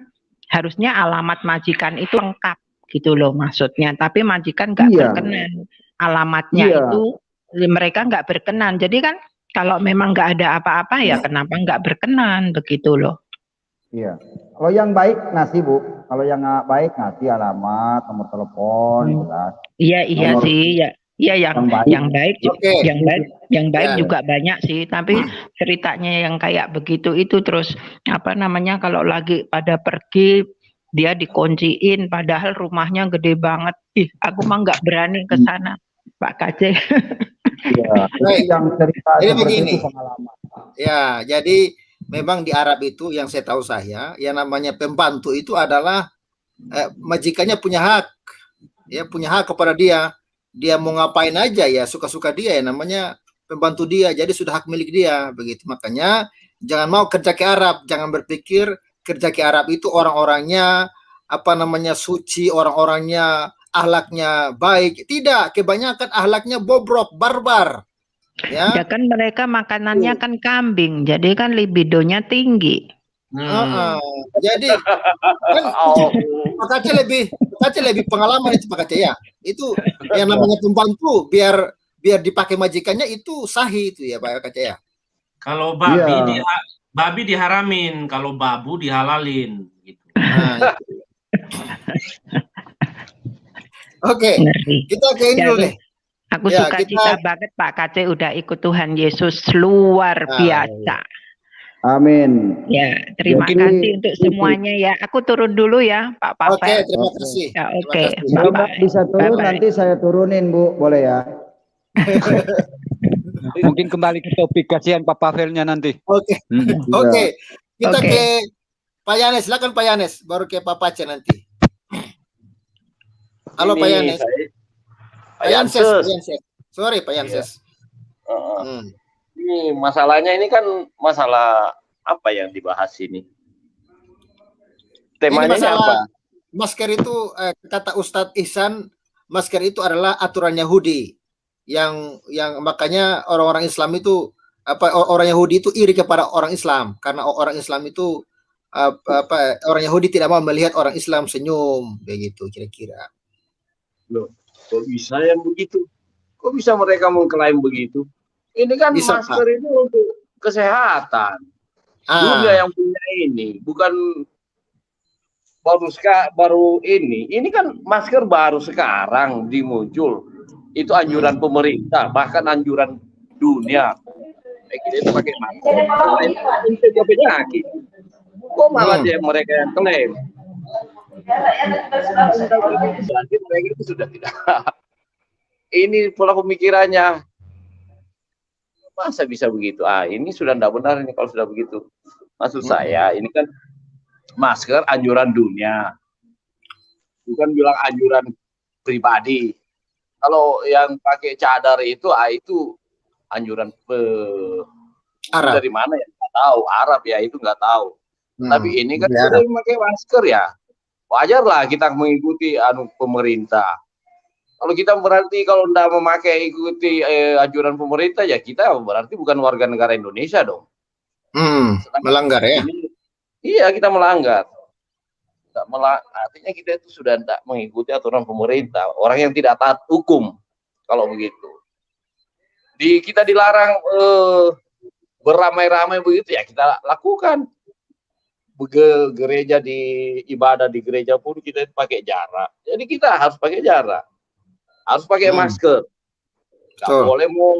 alamat majikan itu lengkap gitu loh maksudnya, tapi majikan nggak berkenan alamatnya itu, mereka nggak berkenan. Jadi kan kalau memang nggak ada apa-apa ya kenapa nggak berkenan begitu loh. Iya, kalau yang baik ngasih Bu, kalau yang nggak baik ngasih alamat, nomor telepon, jelas. Iya sih, ya. Iya yang baik juga banyak sih, tapi ceritanya yang kayak begitu itu terus kalau lagi pada pergi dia dikunciin padahal rumahnya gede banget. Ih, aku mah nggak berani ke sana, Pak KC. Iya, yang cerita ini seperti begini. itu pengalaman. Ya, jadi memang di Arab itu yang saya tahu yang namanya pembantu itu adalah majikannya punya hak, ya punya hak kepada dia mau ngapain aja ya suka-suka dia, ya namanya pembantu dia, jadi sudah hak milik dia begitu. Makanya jangan mau kerja ke Arab, jangan berpikir kerja ke Arab itu orang-orangnya suci, orang-orangnya ahlaknya baik. Tidak, kebanyakan ahlaknya bobrok, barbar. Ya kan mereka makanannya kan kambing, jadi kan libidonya tinggi. Jadi kan Pak Kace lebih pengalaman itu Pak Kace ya. Itu yang namanya pembantu biar dipakai majikannya itu sahih itu ya Pak Kace ya. Kalau babi diharamin, kalau babu dihalalin gitu. Oke, kita ke ini dulu deh. Aku suka cita banget Pak KC udah ikut Tuhan Yesus, luar biasa. Amin. Ya, terima kasih untuk semuanya ya. Aku turun dulu ya, Pak Pavel. Oke, terima kasih. Ya, oke. Bisa turun nanti saya turunin Bu, boleh ya? Mungkin kembali ke topik, kasihan Pak Pavelnya nanti. Oke. Oke. Kita ke Pak Yanes, silakan Pak Yanes, baru ke Pak Pace nanti. Halo Pak Yanes. Pak Yanses. Sorry Pak Yanses. Ini masalahnya ini kan masalah apa yang dibahas ini? Temanya ini apa? Masker itu kata Ustadz Ihsan, masker itu adalah aturan Yahudi yang makanya orang-orang Islam itu orang Yahudi itu iri kepada orang Islam karena orang Islam itu orang Yahudi tidak mau melihat orang Islam senyum begitu kira-kira. Loh, kok bisa yang begitu? Kok bisa mereka mengklaim begitu? Ini kan masker itu untuk kesehatan. Dunia yang punya ini, bukan baru ini. Ini kan masker baru sekarang dimuncul. Itu anjuran pemerintah, bahkan anjuran dunia. Kita itu pakai masker. Itu penyakit. Kok malah mereka yang klaim? Mereka itu sudah tidak. Ini pola pemikirannya. Masa bisa begitu? Ini sudah tidak benar ini kalau sudah begitu. Maksud saya, ini kan masker anjuran dunia. Bukan bilang anjuran pribadi. Kalau yang pakai cadar itu anjuran Arab. Dari mana ya? Nggak tahu. Arab ya, itu nggak tahu. Tapi ini kan sudah memakai masker ya. Wajarlah kita mengikuti pemerintah. Kalau kita berarti kalau tidak memakai ikuti anjuran pemerintah ya kita berarti bukan warga negara Indonesia dong. Melanggar ya? Iya, kita melanggar. Artinya kita itu sudah tidak mengikuti aturan pemerintah. Orang yang tidak taat hukum kalau begitu. Kita dilarang beramai-ramai begitu ya kita lakukan. Gereja ibadah di gereja pun kita pakai jarak. Jadi kita harus pakai jarak. Harus pakai masker. Nggak boleh mau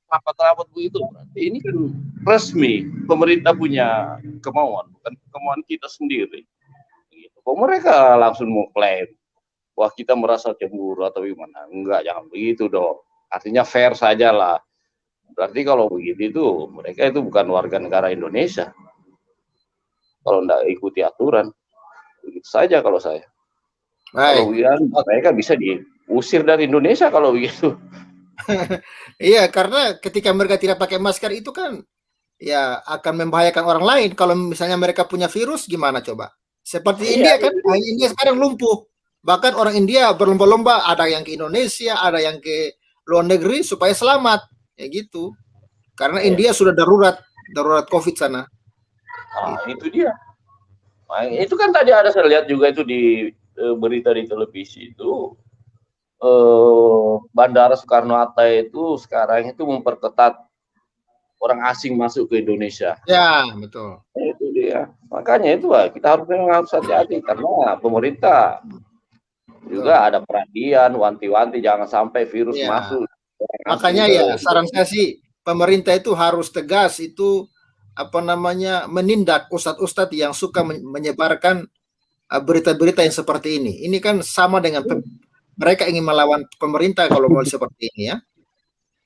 rapat-rapat begitu. Berarti ini kan resmi. Pemerintah punya kemauan, bukan kemauan kita sendiri. Gitu. Kok mereka langsung mau klaim, wah kita merasa cemburu atau gimana? Enggak, jangan begitu dong. Artinya fair saja lah. Berarti kalau begitu itu mereka itu bukan warga negara Indonesia. Kalau tidak ikuti aturan, begitu saja kalau saya. Kalau mereka bisa diusir dari Indonesia kalau begitu. Iya, karena ketika mereka tidak pakai masker itu kan ya akan membahayakan orang lain. Kalau misalnya mereka punya virus gimana coba? Seperti India kan, India sekarang lumpuh. Bahkan orang India berlomba-lomba, ada yang ke Indonesia, ada yang ke luar negeri supaya selamat, ya gitu. Karena India sudah darurat COVID sana. Itu dia. Nah, itu kan tadi ada saya lihat juga itu di berita di televisi itu Bandara Soekarno-Hatta itu sekarang itu memperketat orang asing masuk ke Indonesia. Ya, betul. Itu dia. Makanya itu kita harus hati-hati karena pemerintah juga ada perhatian, wanti-wanti jangan sampai virus masuk. Makanya ya saran saya sih pemerintah itu harus tegas itu menindak ustadz-ustadz yang suka menyebarkan berita-berita yang seperti ini. Ini kan sama dengan mereka ingin melawan pemerintah kalau mau seperti ini ya.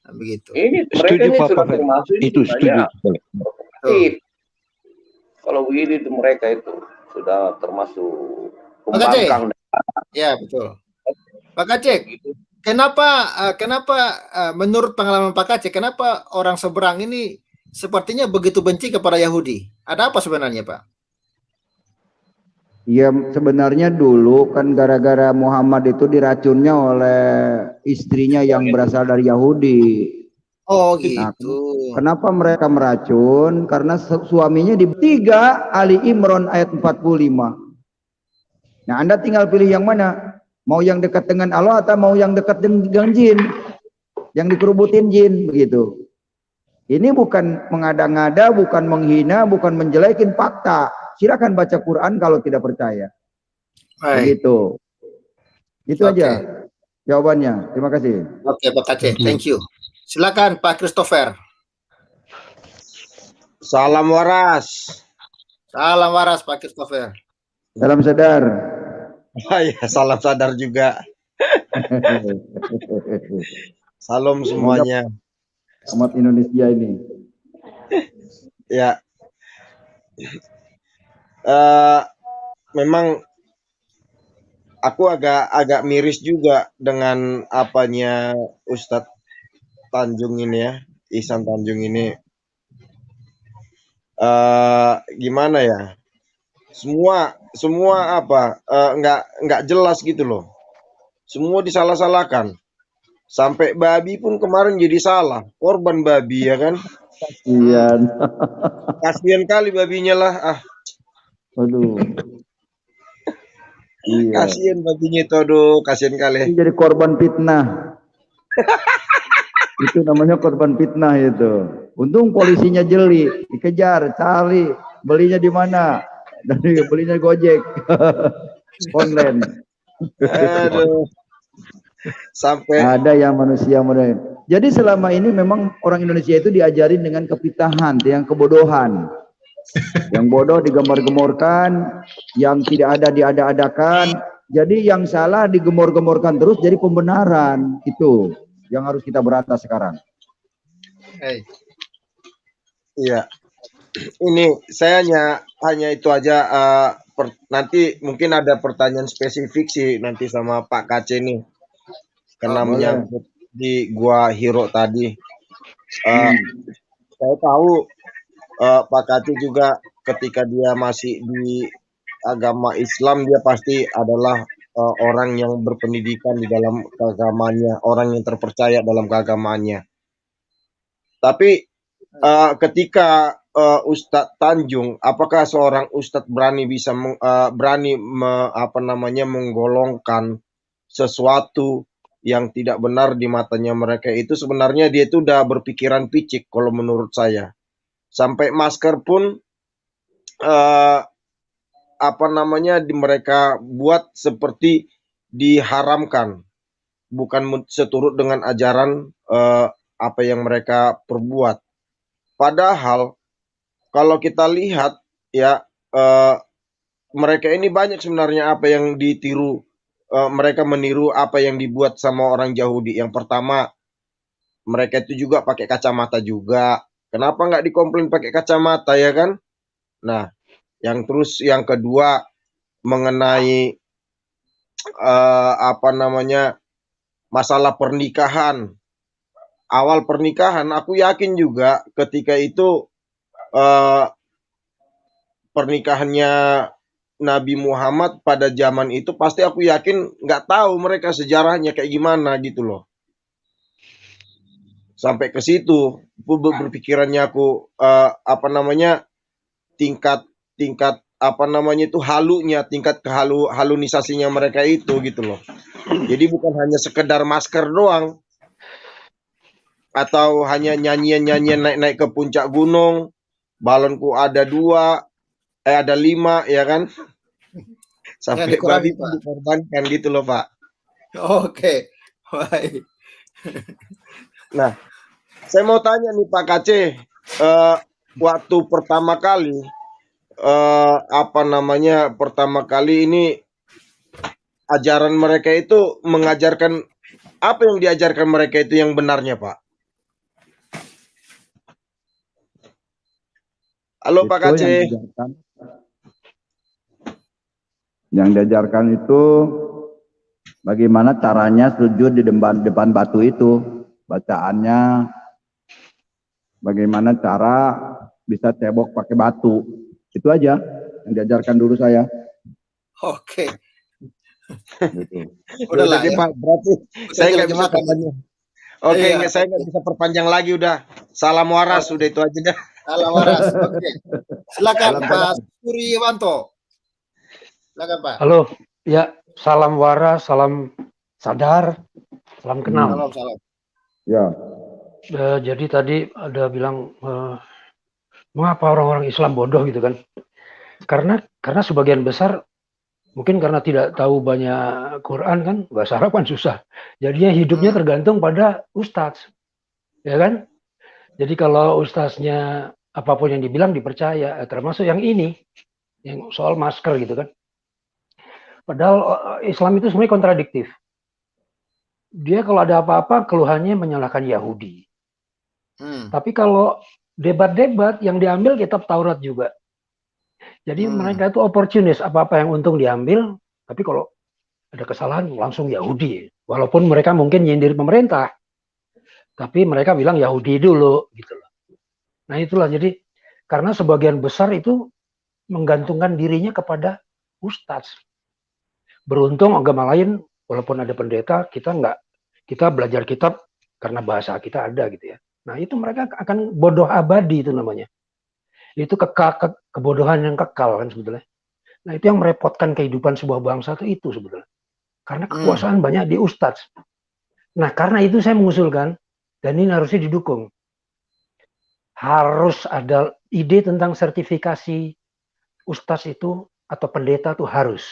Nah, begitu. Ini mereka ini sudah termasuk itu saja. Kalau begini itu mereka itu sudah termasuk pembangkang. Ya betul. Pak Kacek, kenapa menurut pengalaman Pak Kacek, kenapa orang seberang ini sepertinya begitu benci kepada Yahudi? Ada apa sebenarnya, Pak? Ya sebenarnya dulu kan gara-gara Muhammad itu diracunnya oleh istrinya yang berasal dari Yahudi. Oh gitu. Nah, kenapa mereka meracun? Karena suaminya di 3 Ali Imran ayat 45. Nah Anda tinggal pilih yang mana. Mau yang dekat dengan Allah atau mau yang dekat dengan jin. Yang dikerubutin jin begitu. Ini bukan mengada-ngada, bukan menghina, bukan menjelekin fakta. Silakan baca Quran kalau tidak percaya. Begitu. Itu aja jawabannya. Terima kasih. Oke, Pak Kacek. Thank you. Silakan Pak Christopher. Salam waras. Salam waras Pak Christopher. Salam sadar. Oh ya, salam sadar juga. Salam semuanya. Amat Indonesia ini. Ya. Memang aku agak miris juga dengan apanya Ustadz Tanjung ini ya, Ihsan Tanjung ini. Gimana ya? Semua nggak jelas gitu loh. Semua disalah-salahkan. Sampai babi pun kemarin jadi salah, korban babi ya kan? Kasian kali babinya lah. Aduh. Iya. Kasian babinya itu, aduh, kasian kali. Ini jadi korban fitnah. Itu namanya korban fitnah itu. Untung polisinya jeli, dikejar, cari, belinya di mana? Dari belinya Gojek. Online. Aduh. Sampai ada yang manusia modern. Jadi selama ini memang orang Indonesia itu diajarin dengan kepitahan, yang kebodohan. Yang bodoh digemar-gemorkan, yang tidak ada diada-adakan. Jadi yang salah digemor-gemorkan terus jadi pembenaran. Itu yang harus kita berantas sekarang. Iya. Ini saya hanya itu aja nanti mungkin ada pertanyaan spesifik sih nanti sama Pak KC nih, karena menyangkut di Gua Hiro tadi. Saya tahu Pak KC juga ketika dia masih di agama Islam, dia pasti adalah orang yang berpendidikan di dalam keagamaannya, orang yang terpercaya dalam keagamaannya. Tapi ketika Ustadz Tanjung, apakah seorang Ustadz berani bisa menggolongkan sesuatu yang tidak benar di matanya mereka itu? Sebenarnya dia itu udah berpikiran picik kalau menurut saya. Sampai masker pun mereka buat seperti diharamkan, bukan seturut dengan ajaran apa yang mereka perbuat. Padahal kalau kita lihat ya, mereka ini banyak sebenarnya apa yang ditiru, mereka meniru apa yang dibuat sama orang Yahudi. Yang pertama, mereka itu juga pakai kacamata juga. Kenapa nggak dikomplain pakai kacamata, ya kan? Nah, yang kedua mengenai masalah pernikahan. Awal pernikahan, aku yakin juga ketika itu pernikahannya Nabi Muhammad pada zaman itu, pasti aku yakin nggak tahu mereka sejarahnya kayak gimana gitu loh. Sampai ke situ berpikirannya aku tingkat tingkat halunisasinya mereka itu gitu loh. Jadi bukan hanya sekedar masker doang, atau hanya nyanyian naik ke puncak gunung, balonku ada 5, ya kan? Sampai babi pun dikorbankan gitu loh, Pak. Oke, baik. Nah, saya mau tanya nih Pak KC, waktu pertama kali ini ajaran mereka itu mengajarkan apa yang diajarkan mereka itu yang benarnya, Pak? Halo Pak KC. Yang diajarkan itu bagaimana caranya sujud di depan batu itu, bacaannya, bagaimana cara bisa cebok pakai batu. Itu aja yang diajarkan dulu saya. Oke. Gitu. Udah Pak, berarti saya nggak bisa perpanjang. Oke, saya nggak bisa perpanjang lagi udah. Salam waras, udah itu aja dah. Salam waras. Oke. Silakan Pak Suryawanto. Silakan Pak. Halo, ya salam waras, salam sadar, salam kenal. Salam. Ya. Jadi tadi ada bilang mengapa orang-orang Islam bodoh gitu kan? Karena sebagian besar mungkin karena tidak tahu banyak Quran kan, bahasa Arab kan susah. Jadinya hidupnya tergantung pada ustadz, ya kan? Jadi kalau ustadznya apapun yang dibilang dipercaya, termasuk yang ini, yang soal masker gitu kan. Padahal Islam itu sebenarnya kontradiktif. Dia kalau ada apa-apa keluhannya menyalahkan Yahudi. Tapi kalau debat-debat yang diambil kitab Taurat juga. Jadi mereka itu oportunis, apa-apa yang untung diambil, tapi kalau ada kesalahan langsung Yahudi. Walaupun mereka mungkin nyindir pemerintah, tapi mereka bilang Yahudi dulu gitu loh. Nah itulah, jadi karena sebagian besar itu menggantungkan dirinya kepada ustadz. Beruntung agama lain, walaupun ada pendeta, kita belajar kitab karena bahasa kita ada gitu ya. Nah itu mereka akan bodoh abadi itu namanya. Itu kebodohan yang kekal kan sebetulnya. Nah itu yang merepotkan kehidupan sebuah bangsa itu sebetulnya. Karena kekuasaan banyak di ustadz. Nah karena itu saya mengusulkan, dan ini harusnya didukung. Harus ada ide tentang sertifikasi ustadz itu atau pendeta itu harus.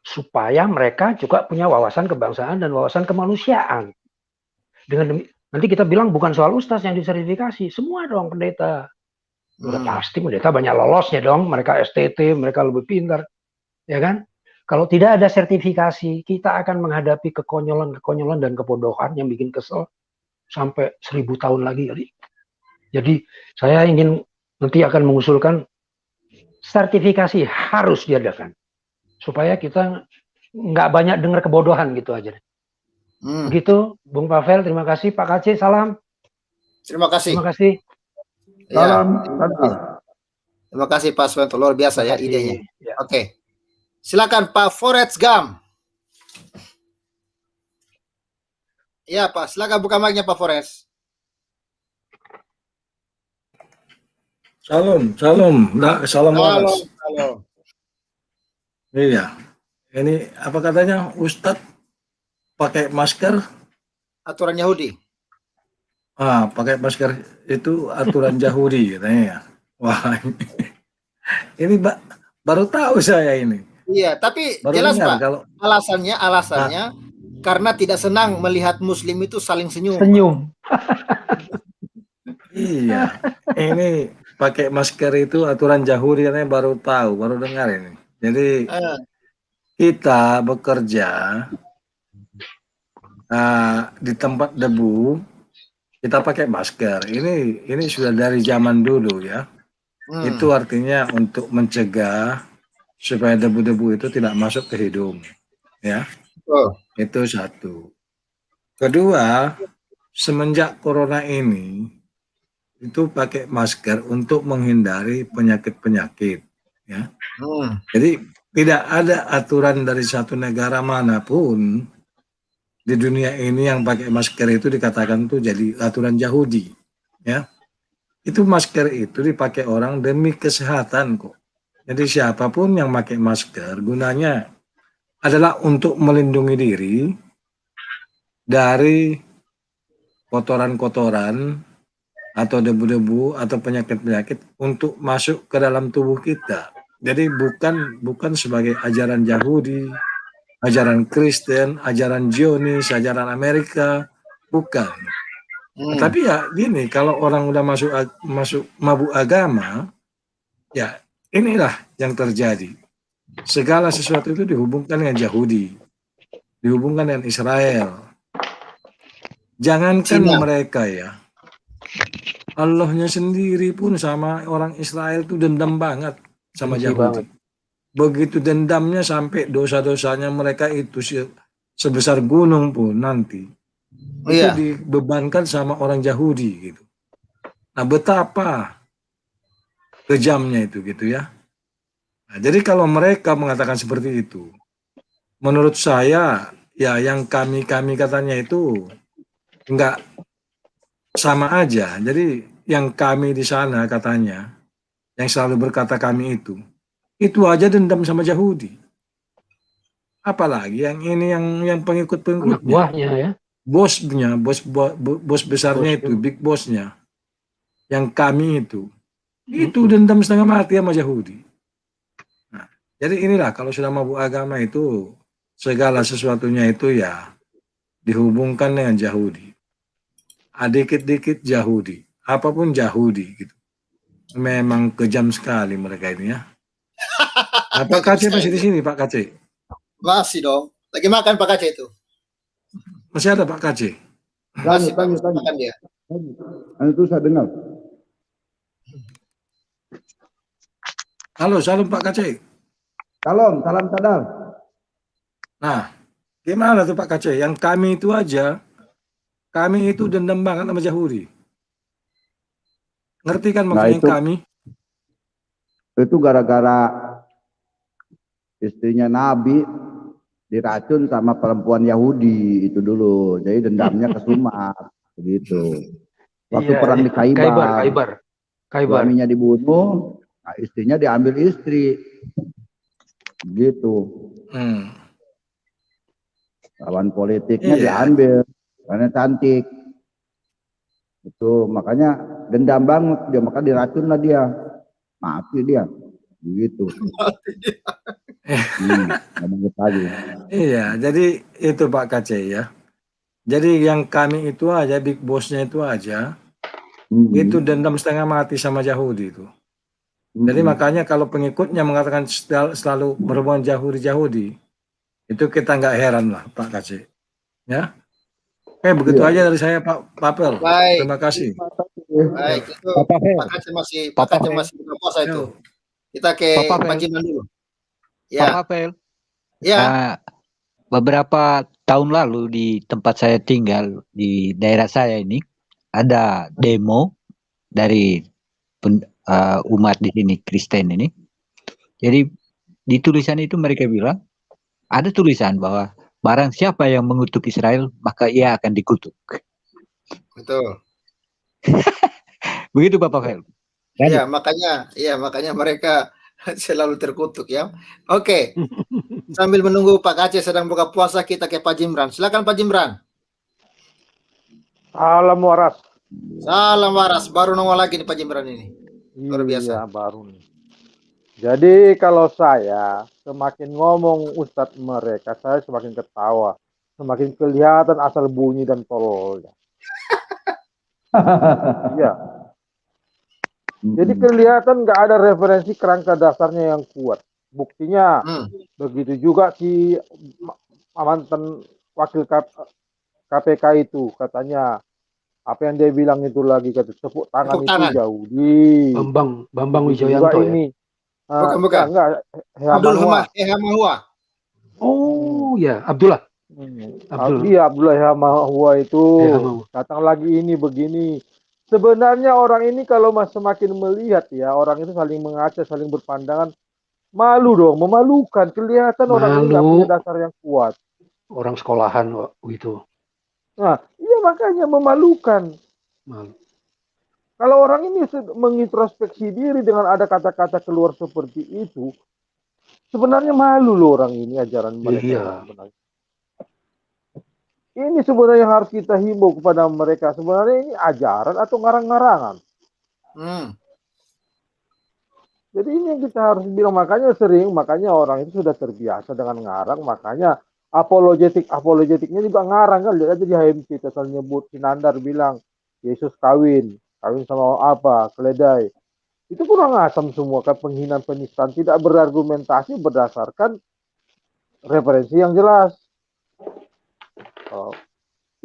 Supaya mereka juga punya wawasan kebangsaan dan wawasan kemanusiaan. Nanti kita bilang bukan soal ustadz yang disertifikasi, semua dong pendeta. Udah pasti pendeta banyak lolosnya dong, mereka STT, mereka lebih pintar, ya kan? Kalau tidak ada sertifikasi, kita akan menghadapi kekonyolan dan kebodohan yang bikin kesel sampai 1000 tahun lagi. Jadi saya ingin nanti akan mengusulkan sertifikasi harus diadakan supaya kita nggak banyak dengar kebodohan gitu aja. Begitu, Bung Pavel. Terima kasih, Pak Kace. Salam. Terima kasih. Terima kasih. Salam. Terima kasih Pak Swanto, luar biasa ya idenya. Ya. Oke. Silakan Pak Forrest Gump. Ya Pak, silakan buka mic-nya Pak Forrest. Salam. Salam waras. Salam. Iya. Ini apa katanya Ustadz pakai masker? Aturan Yahudi. Pakai masker itu aturan Yahudi katanya ya. Wah, ini baru tahu saya ini. Iya, tapi Baru jelas dengar Pak. kalau Alasannya karena tidak senang melihat Muslim itu saling senyum. Iya, ini pakai masker itu aturan Yahudi katanya baru tahu, baru dengar ini. Jadi kita bekerja di tempat debu, kita pakai masker. Ini sudah dari zaman dulu ya. Itu artinya untuk mencegah supaya debu-debu itu tidak masuk ke hidung, ya. Itu satu. Kedua, semenjak corona ini itu pakai masker untuk menghindari penyakit-penyakit, ya. Jadi tidak ada aturan dari satu negara manapun di dunia ini yang pakai masker itu dikatakan tuh jadi aturan Yahudi, ya. Itu masker itu dipakai orang demi kesehatan kok. Jadi siapapun yang pakai masker gunanya adalah untuk melindungi diri dari kotoran-kotoran atau debu-debu atau penyakit-penyakit untuk masuk ke dalam tubuh kita. Jadi bukan sebagai ajaran Yahudi, ajaran Kristen, ajaran Zionis, ajaran Amerika, bukan. Tapi ya gini, kalau orang udah masuk mabuk agama, ya inilah yang terjadi. Segala sesuatu itu dihubungkan dengan Yahudi, dihubungkan dengan Israel. Jangankan mereka ya, Allahnya sendiri pun sama orang Israel itu dendam banget sama Yahudi. Begitu dendamnya sampai dosa-dosanya mereka itu sebesar gunung pun nanti itu dibebankan sama orang Yahudi gitu. Nah, betapa kejamnya itu gitu ya. Nah, jadi kalau mereka mengatakan seperti itu, menurut saya ya yang kami katanya itu enggak sama aja. Jadi yang kami di sana katanya, yang selalu berkata kami itu aja dendam sama Yahudi. Apalagi yang ini yang pengikut-pengikutnya. Buahnya ya. Bos besarnya itu, big bossnya. Yang kami itu dendam setengah mati sama Yahudi. Nah, jadi inilah kalau sudah mabuk agama itu segala sesuatunya itu ya dihubungkan dengan Yahudi. Dikit-dikit Yahudi, apapun Yahudi gitu. Memang kejam sekali mereka ini ya. Pak Kace masih di sini Pak Kace? Masih dong. Lagi makan Pak Kace itu. Masih ada Pak Kace? Masih makan dia. Itu saya dengar. Halo, salam Pak Kace. Salam sadar. Nah, gimana tuh Pak Kace? Yang kami itu aja, kami itu dendam banget sama Yahudi. Ngerti kan maksudnya itu, kami? Itu gara-gara istrinya Nabi diracun sama perempuan Yahudi itu dulu. Jadi dendamnya ke Sumat begitu. Waktu perang di Khaybar. Suaminya dibunuh, nah istrinya diambil istri. Gitu. Lawan politiknya diambil karena cantik. Itu makanya dendam banget dia, maka diracun lah dia. Mati dia. Begitu. Iya, jadi itu Pak Kace ya. Jadi yang kami itu aja, big bossnya itu aja, itu dendam setengah mati sama Yahudi itu. Jadi makanya kalau pengikutnya mengatakan selalu berhubungan Yahudi, itu kita nggak heran lah Pak Kace. Ya. Begitu aja dari saya Pak Papel. Baik. Terima kasih. Baik, itu Pak Kace masih buka puasa itu. Kita ke Pak Jiman dulu. Ya. Pak Papel. Ya. Beberapa tahun lalu di tempat saya tinggal di daerah saya ini ada demo dari umat di sini Kristen ini. Jadi di tulisan itu mereka bilang ada tulisan bahwa barang siapa yang mengutuk Israel maka ia akan dikutuk. Betul. Begitu Pak Papel. Iya, makanya mereka selalu terkutuk ya. Oke. Sambil menunggu Pak Aceh sedang buka puasa, kita ke Pak Jimran. Silakan Pak Jimran. Salam waras. Salam waras. Baru nongol lagi nih Pak Jimran ini. Luar biasa. Iya, baru nih. Jadi kalau saya semakin ngomong Ustadz mereka, saya semakin ketawa. Semakin kelihatan asal bunyi dan tololnya. Iya. Jadi kelihatan nggak ada referensi kerangka dasarnya yang kuat. Buktinya begitu juga si mantan wakil KPK itu katanya apa yang dia bilang itu lagi kata tepuk tangan itu jauh di Bambang Wijoyanto ini. Bukan. Abdul Hamahua. Oh ya, Abdullah. Abdullah Hamahua itu datang lagi ini begini. Sebenarnya orang ini kalau semakin melihat ya, orang itu saling mengaca, saling berpandangan. Malu dong, memalukan. Kelihatan orang ini nggak punya dasar yang kuat. Orang sekolahan gitu. Nah, iya makanya memalukan. Malu. Kalau orang ini mengintrospeksi diri dengan ada kata-kata keluar seperti itu, sebenarnya malu loh orang ini ajaran mereka. Iya. Ini sebenarnya yang harus kita himbau kepada mereka. Sebenarnya ini ajaran atau ngarang-ngarangan. Jadi ini yang kita harus bilang, makanya orang itu sudah terbiasa dengan ngarang, makanya apologetiknya juga ngarang kan. Lihat aja di HMT kita nyebut Sinandar bilang Yesus kawin sama apa, keledai. Itu kurang asam semua kan, penghinaan penistaan, tidak berargumentasi berdasarkan referensi yang jelas.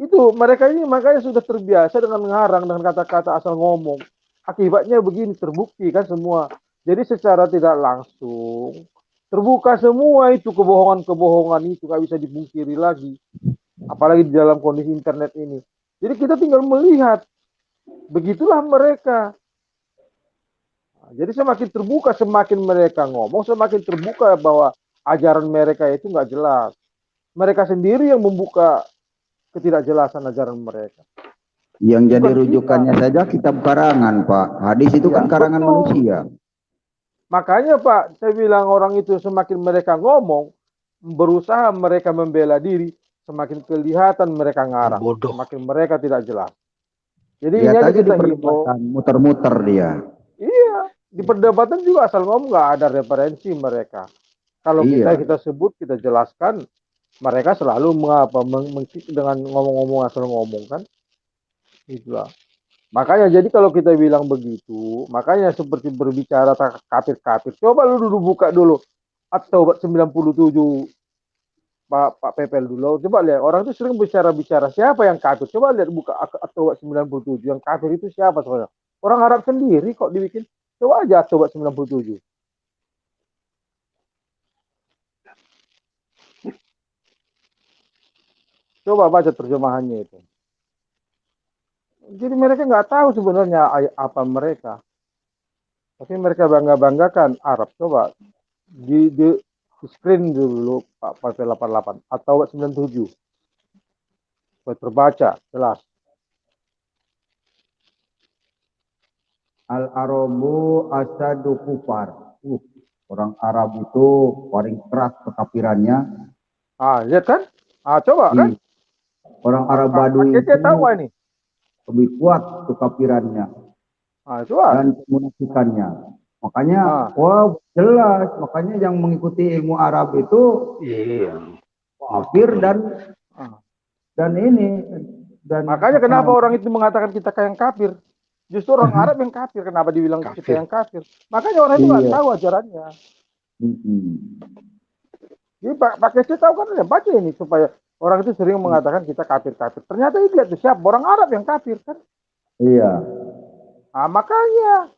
Itu mereka ini makanya sudah terbiasa dengan ngarang, dengan kata-kata asal ngomong. Akibatnya begini, terbukti kan semua. Jadi secara tidak langsung terbuka semua itu kebohongan itu nggak bisa dipungkiri lagi, apalagi di dalam kondisi internet ini. Jadi kita tinggal melihat, begitulah mereka. Jadi semakin terbuka, semakin mereka ngomong, semakin terbuka bahwa ajaran mereka itu nggak jelas. Mereka sendiri yang membuka ketidakjelasan ajaran mereka. Yang jadi rujukannya saja kitab karangan, Pak. Hadis itu kan karangan manusia. Makanya Pak, saya bilang orang itu semakin mereka ngomong, berusaha mereka membela diri, semakin kelihatan mereka ngarang, semakin mereka tidak jelas. Jadi ini aja kita himbau. Muter-muter dia. Iya, di perdebatan juga asal ngomong nggak ada referensi mereka. Kalau kita sebut, kita jelaskan, mereka selalu dengan ngomong-ngomong asal ngomong kan. Itulah. Makanya jadi kalau kita bilang begitu, makanya seperti berbicara kafir-kafir. Coba lu dulu buka dulu At-Taubat 97 Pak Pepel dulu. Coba lihat, orang itu sering bicara siapa yang kafir. Coba lihat buka At-Taubat 97, yang kafir itu siapa sebenarnya? Orang Arab sendiri kok dibikin. Coba aja At-Taubat 97. Coba baca terjemahannya itu. Jadi mereka nggak tahu sebenarnya apa mereka. Tapi mereka bangga-banggakan Arab. Coba di screen dulu Pak Pasal 88 atau 97. Buat terbaca jelas. Al-Arabu asadu kufar. Orang Arab itu paling keras kekafirannya. Lihat kan? Coba kan? Orang Arab Badui itu tahu ini. Lebih kuat kekafirannya dan kemunafikannya. Makanya, jelas. Makanya yang mengikuti ilmu Arab itu kafir dan ini. Dan makanya kenapa orang itu mengatakan kita kayak yang kafir? Justru orang Arab yang kafir. Kenapa dibilang kita yang kafir? Makanya orang itu nggak tahu ajarannya. Jadi Pak Kece tahu kan, baca ini supaya orang itu sering mengatakan kita kafir-kafir. Ternyata itu lihat siapa orang Arab yang kafir kan? Iya. Makanya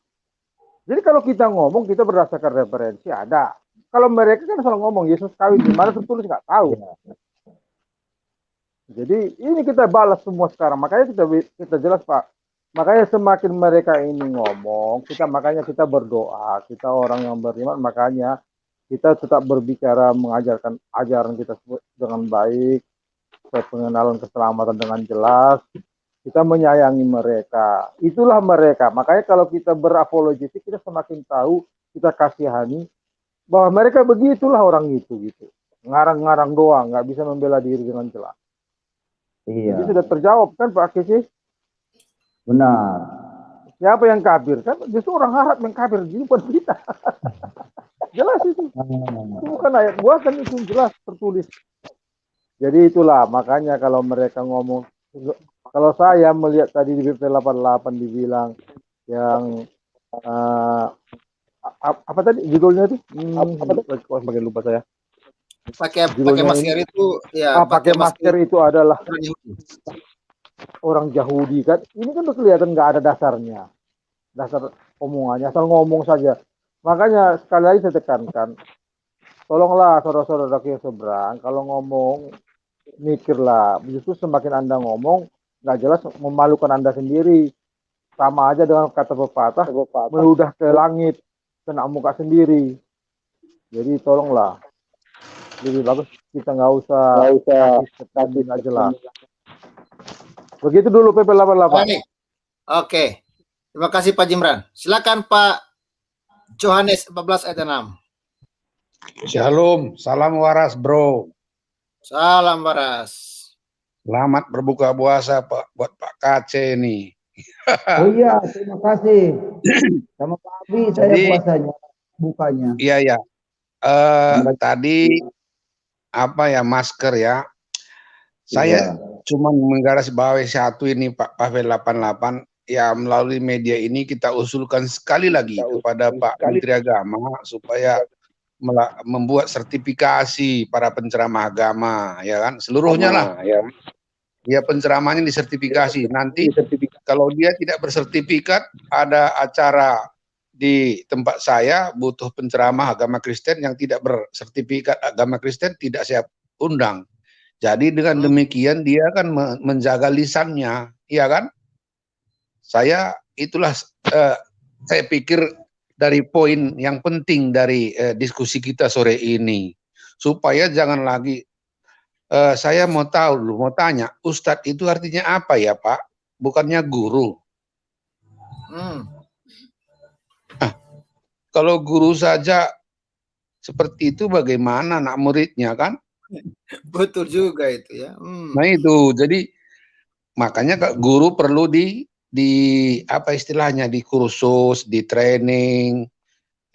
Jadi kalau kita ngomong, kita berdasarkan referensi ada. Kalau mereka kan selalu ngomong Yesus kawin di mana tertulis nggak tahu. Jadi ini kita balas semua sekarang. Makanya kita jelas Pak. Makanya semakin mereka ini ngomong, makanya kita berdoa. Kita orang yang beriman, makanya kita tetap berbicara, mengajarkan ajaran kita dengan baik, pengenalan keselamatan dengan jelas. Kita menyayangi mereka. Itulah mereka. Makanya kalau kita berapologetik, kita semakin tahu, kita kasihani bahwa mereka begitulah orang itu gitu. Ngarang-ngarang doang, nggak bisa membela diri dengan jelas. Iya. Jadi sudah terjawab kan Pak Kesi? Benar. Siapa yang kafir? Kan justru orang Arab yang kafir, jadi bukan kita. Jelas itu. Itu bukan ayat gua kan, itu jelas tertulis. Jadi itulah makanya kalau mereka ngomong, kalau saya melihat tadi di BP 88 dibilang yang apa tadi judulnya itu? Pakai lupa saya. Pakai masker itu ya. Pakai masker itu adalah orang Yahudi kan. Ini kan udah kelihatan nggak ada dasarnya. Dasar omongannya asal ngomong saja. Makanya sekali lagi saya tekankan, tolonglah saudara-saudara yang seberang, kalau ngomong mikirlah. Justru semakin Anda ngomong nggak jelas, memalukan Anda sendiri. Sama aja dengan kata pepatah, meludah ke langit, kena muka sendiri. Jadi tolonglah, lebih bagus kita nggak usah kasih nggak jelas. Begitu dulu PP 88. Oke. Terima kasih Pak Jimran. Silakan Pak Yohanes 14 ayat 6. Shalom, salam waras bro. Salam waras. Selamat berbuka puasa Pak, buat Pak KC nih. Oh iya, terima kasih. Sama Pak Abi saya puasanya, bukanya. Iya ya. Tadi apa ya, masker ya. Saya cuma menggarisbawahi satu ini Pak Pavel 88. Ya, melalui media ini kita usulkan sekali lagi kepada Pak Menteri Agama supaya membuat sertifikasi para penceramah agama, ya kan, seluruhnya lah, ya penceramahnya disertifikasi. Nanti kalau dia tidak bersertifikat, ada acara di tempat saya butuh penceramah agama Kristen yang tidak bersertifikat agama Kristen, tidak saya undang. Jadi dengan demikian dia kan menjaga lisannya, ya kan? Itulah saya pikir dari poin yang penting dari diskusi kita sore ini, supaya jangan lagi saya mau tahu dulu, mau tanya, Ustadz itu artinya apa ya Pak? Bukannya guru. Kalau guru saja seperti itu, bagaimana anak muridnya kan? Betul juga itu ya. Nah itu, jadi makanya guru perlu di apa istilahnya, di kursus, di training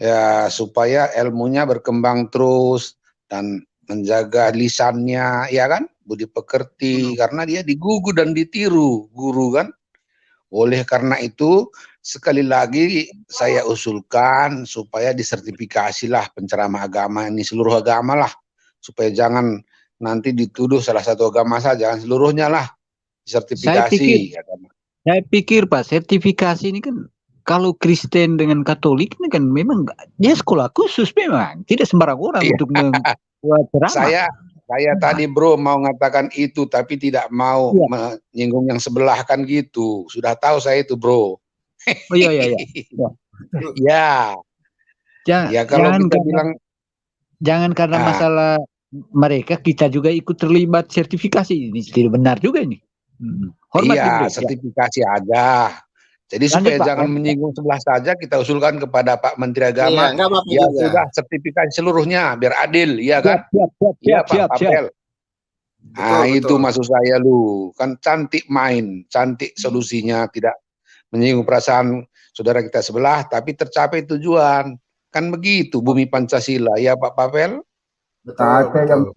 ya, supaya ilmunya berkembang terus dan menjaga lisannya, ya kan, budi pekerti, karena dia digugu dan ditiru guru kan. Oleh karena itu sekali lagi saya usulkan supaya disertifikasilah penceramah agama ini, seluruh agama lah, supaya jangan nanti dituduh salah satu agama saja, jangan seluruhnya lah disertifikasi. Saya pikir Pak, sertifikasi ini kan kalau Kristen dengan Katolik ini kan memang dia sekolah khusus, memang tidak sembarang orang untuk membuat ceramah. Saya tadi bro mau mengatakan itu, tapi tidak mau menyinggung yang sebelah kan gitu. Sudah tahu saya itu bro. Oh iya. Ya kalau kita bilang jangan karena masalah mereka kita juga ikut terlibat sertifikasi, ini tidak benar juga ini. Iya, sertifikasi aja. Jadi supaya jangan menyinggung sebelah saja, kita usulkan kepada Pak Menteri Agama, ya sudah sertifikasi seluruhnya biar adil, ya kan? Iya Pak Papel. Nah itu maksud saya lu, kan cantik main, cantik solusinya, tidak menyinggung perasaan saudara kita sebelah, tapi tercapai tujuan. Kan begitu bumi Pancasila, ya Pak Papel? Betul.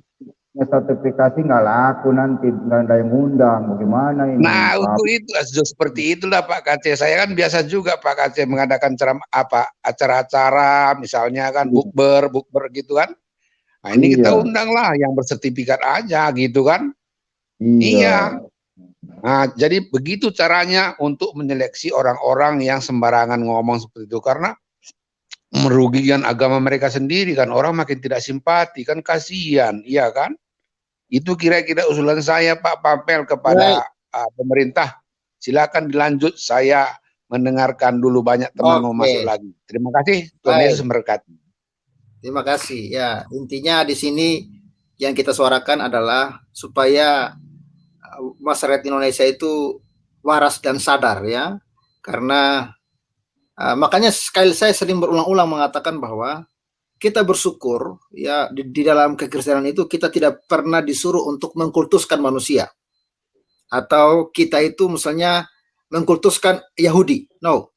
Sertifikasi nggak laku nanti, nggak ada yang undang, bagaimana ini? Nah untuk itu seperti itulah Pak KC. Saya kan biasa juga Pak KC mengadakan acara-acara, misalnya kan bukber gitu kan. Nah ini kita undang lah yang bersertifikat aja gitu kan. Iya. Nah jadi begitu caranya untuk menyeleksi orang-orang yang sembarangan ngomong seperti itu, karena merugikan agama mereka sendiri kan, orang makin tidak simpati kan, kasihan, iya kan? Itu kira-kira usulan saya Pak Papel kepada pemerintah. Silakan dilanjut, saya mendengarkan dulu, banyak teman mau masuk lagi. Terima kasih, Tuhan Yesus memberkati. Terima kasih. Ya, intinya di sini yang kita suarakan adalah supaya masyarakat Indonesia itu waras dan sadar ya, karena makanya sekali saya sering berulang-ulang mengatakan bahwa kita bersyukur ya di dalam kekristenan itu kita tidak pernah disuruh untuk mengkultuskan manusia atau kita itu misalnya mengkultuskan Yahudi. No,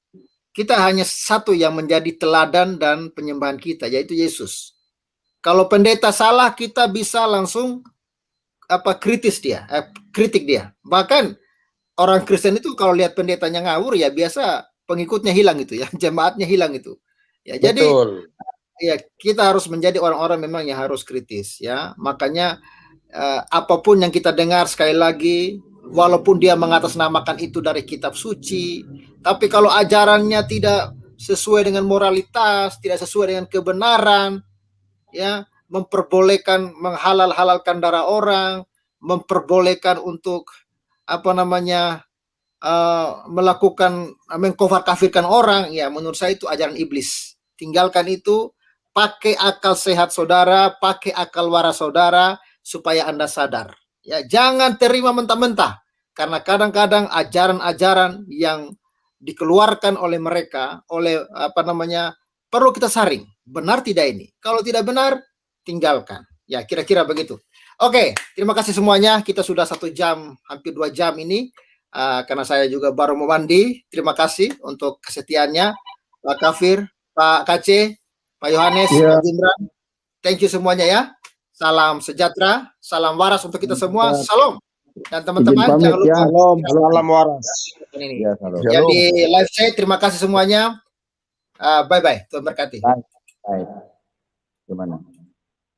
kita hanya satu yang menjadi teladan dan penyembahan kita, yaitu Yesus. Kalau pendeta salah, kita bisa langsung kritik dia. Bahkan orang Kristen itu kalau lihat pendetanya ngawur ya biasa pengikutnya hilang itu ya, jemaatnya hilang itu. Ya, jadi ya kita harus menjadi orang-orang memang yang harus kritis ya. Makanya apapun yang kita dengar sekali lagi, walaupun dia mengatasnamakan itu dari kitab suci, tapi kalau ajarannya tidak sesuai dengan moralitas, tidak sesuai dengan kebenaran, ya, memperbolehkan menghalal-halalkan darah orang, memperbolehkan untuk melakukan mengkafirkan orang, ya menurut saya itu ajaran iblis. Tinggalkan itu, pakai akal sehat saudara, pakai akal waras saudara supaya Anda sadar. Ya, jangan terima mentah-mentah, karena kadang-kadang ajaran-ajaran yang dikeluarkan oleh mereka, oleh perlu kita saring. Benar tidak ini? Kalau tidak benar, tinggalkan. Ya, kira-kira begitu. Oke, terima kasih semuanya. Kita sudah 1 jam, hampir 2 jam ini. Karena saya juga baru mau mandi. Terima kasih untuk kesetiaannya, Pak Kafir, Pak KC, Pak Yohanes, Pak Jindran. Thank you semuanya ya. Salam sejahtera, salam waras untuk kita semua. Salam. Dan teman-teman jangan lupa salam waras. Ya, jadi live saya terima kasih semuanya. Bye bye. Tuhan berkati. Bye. Gimana?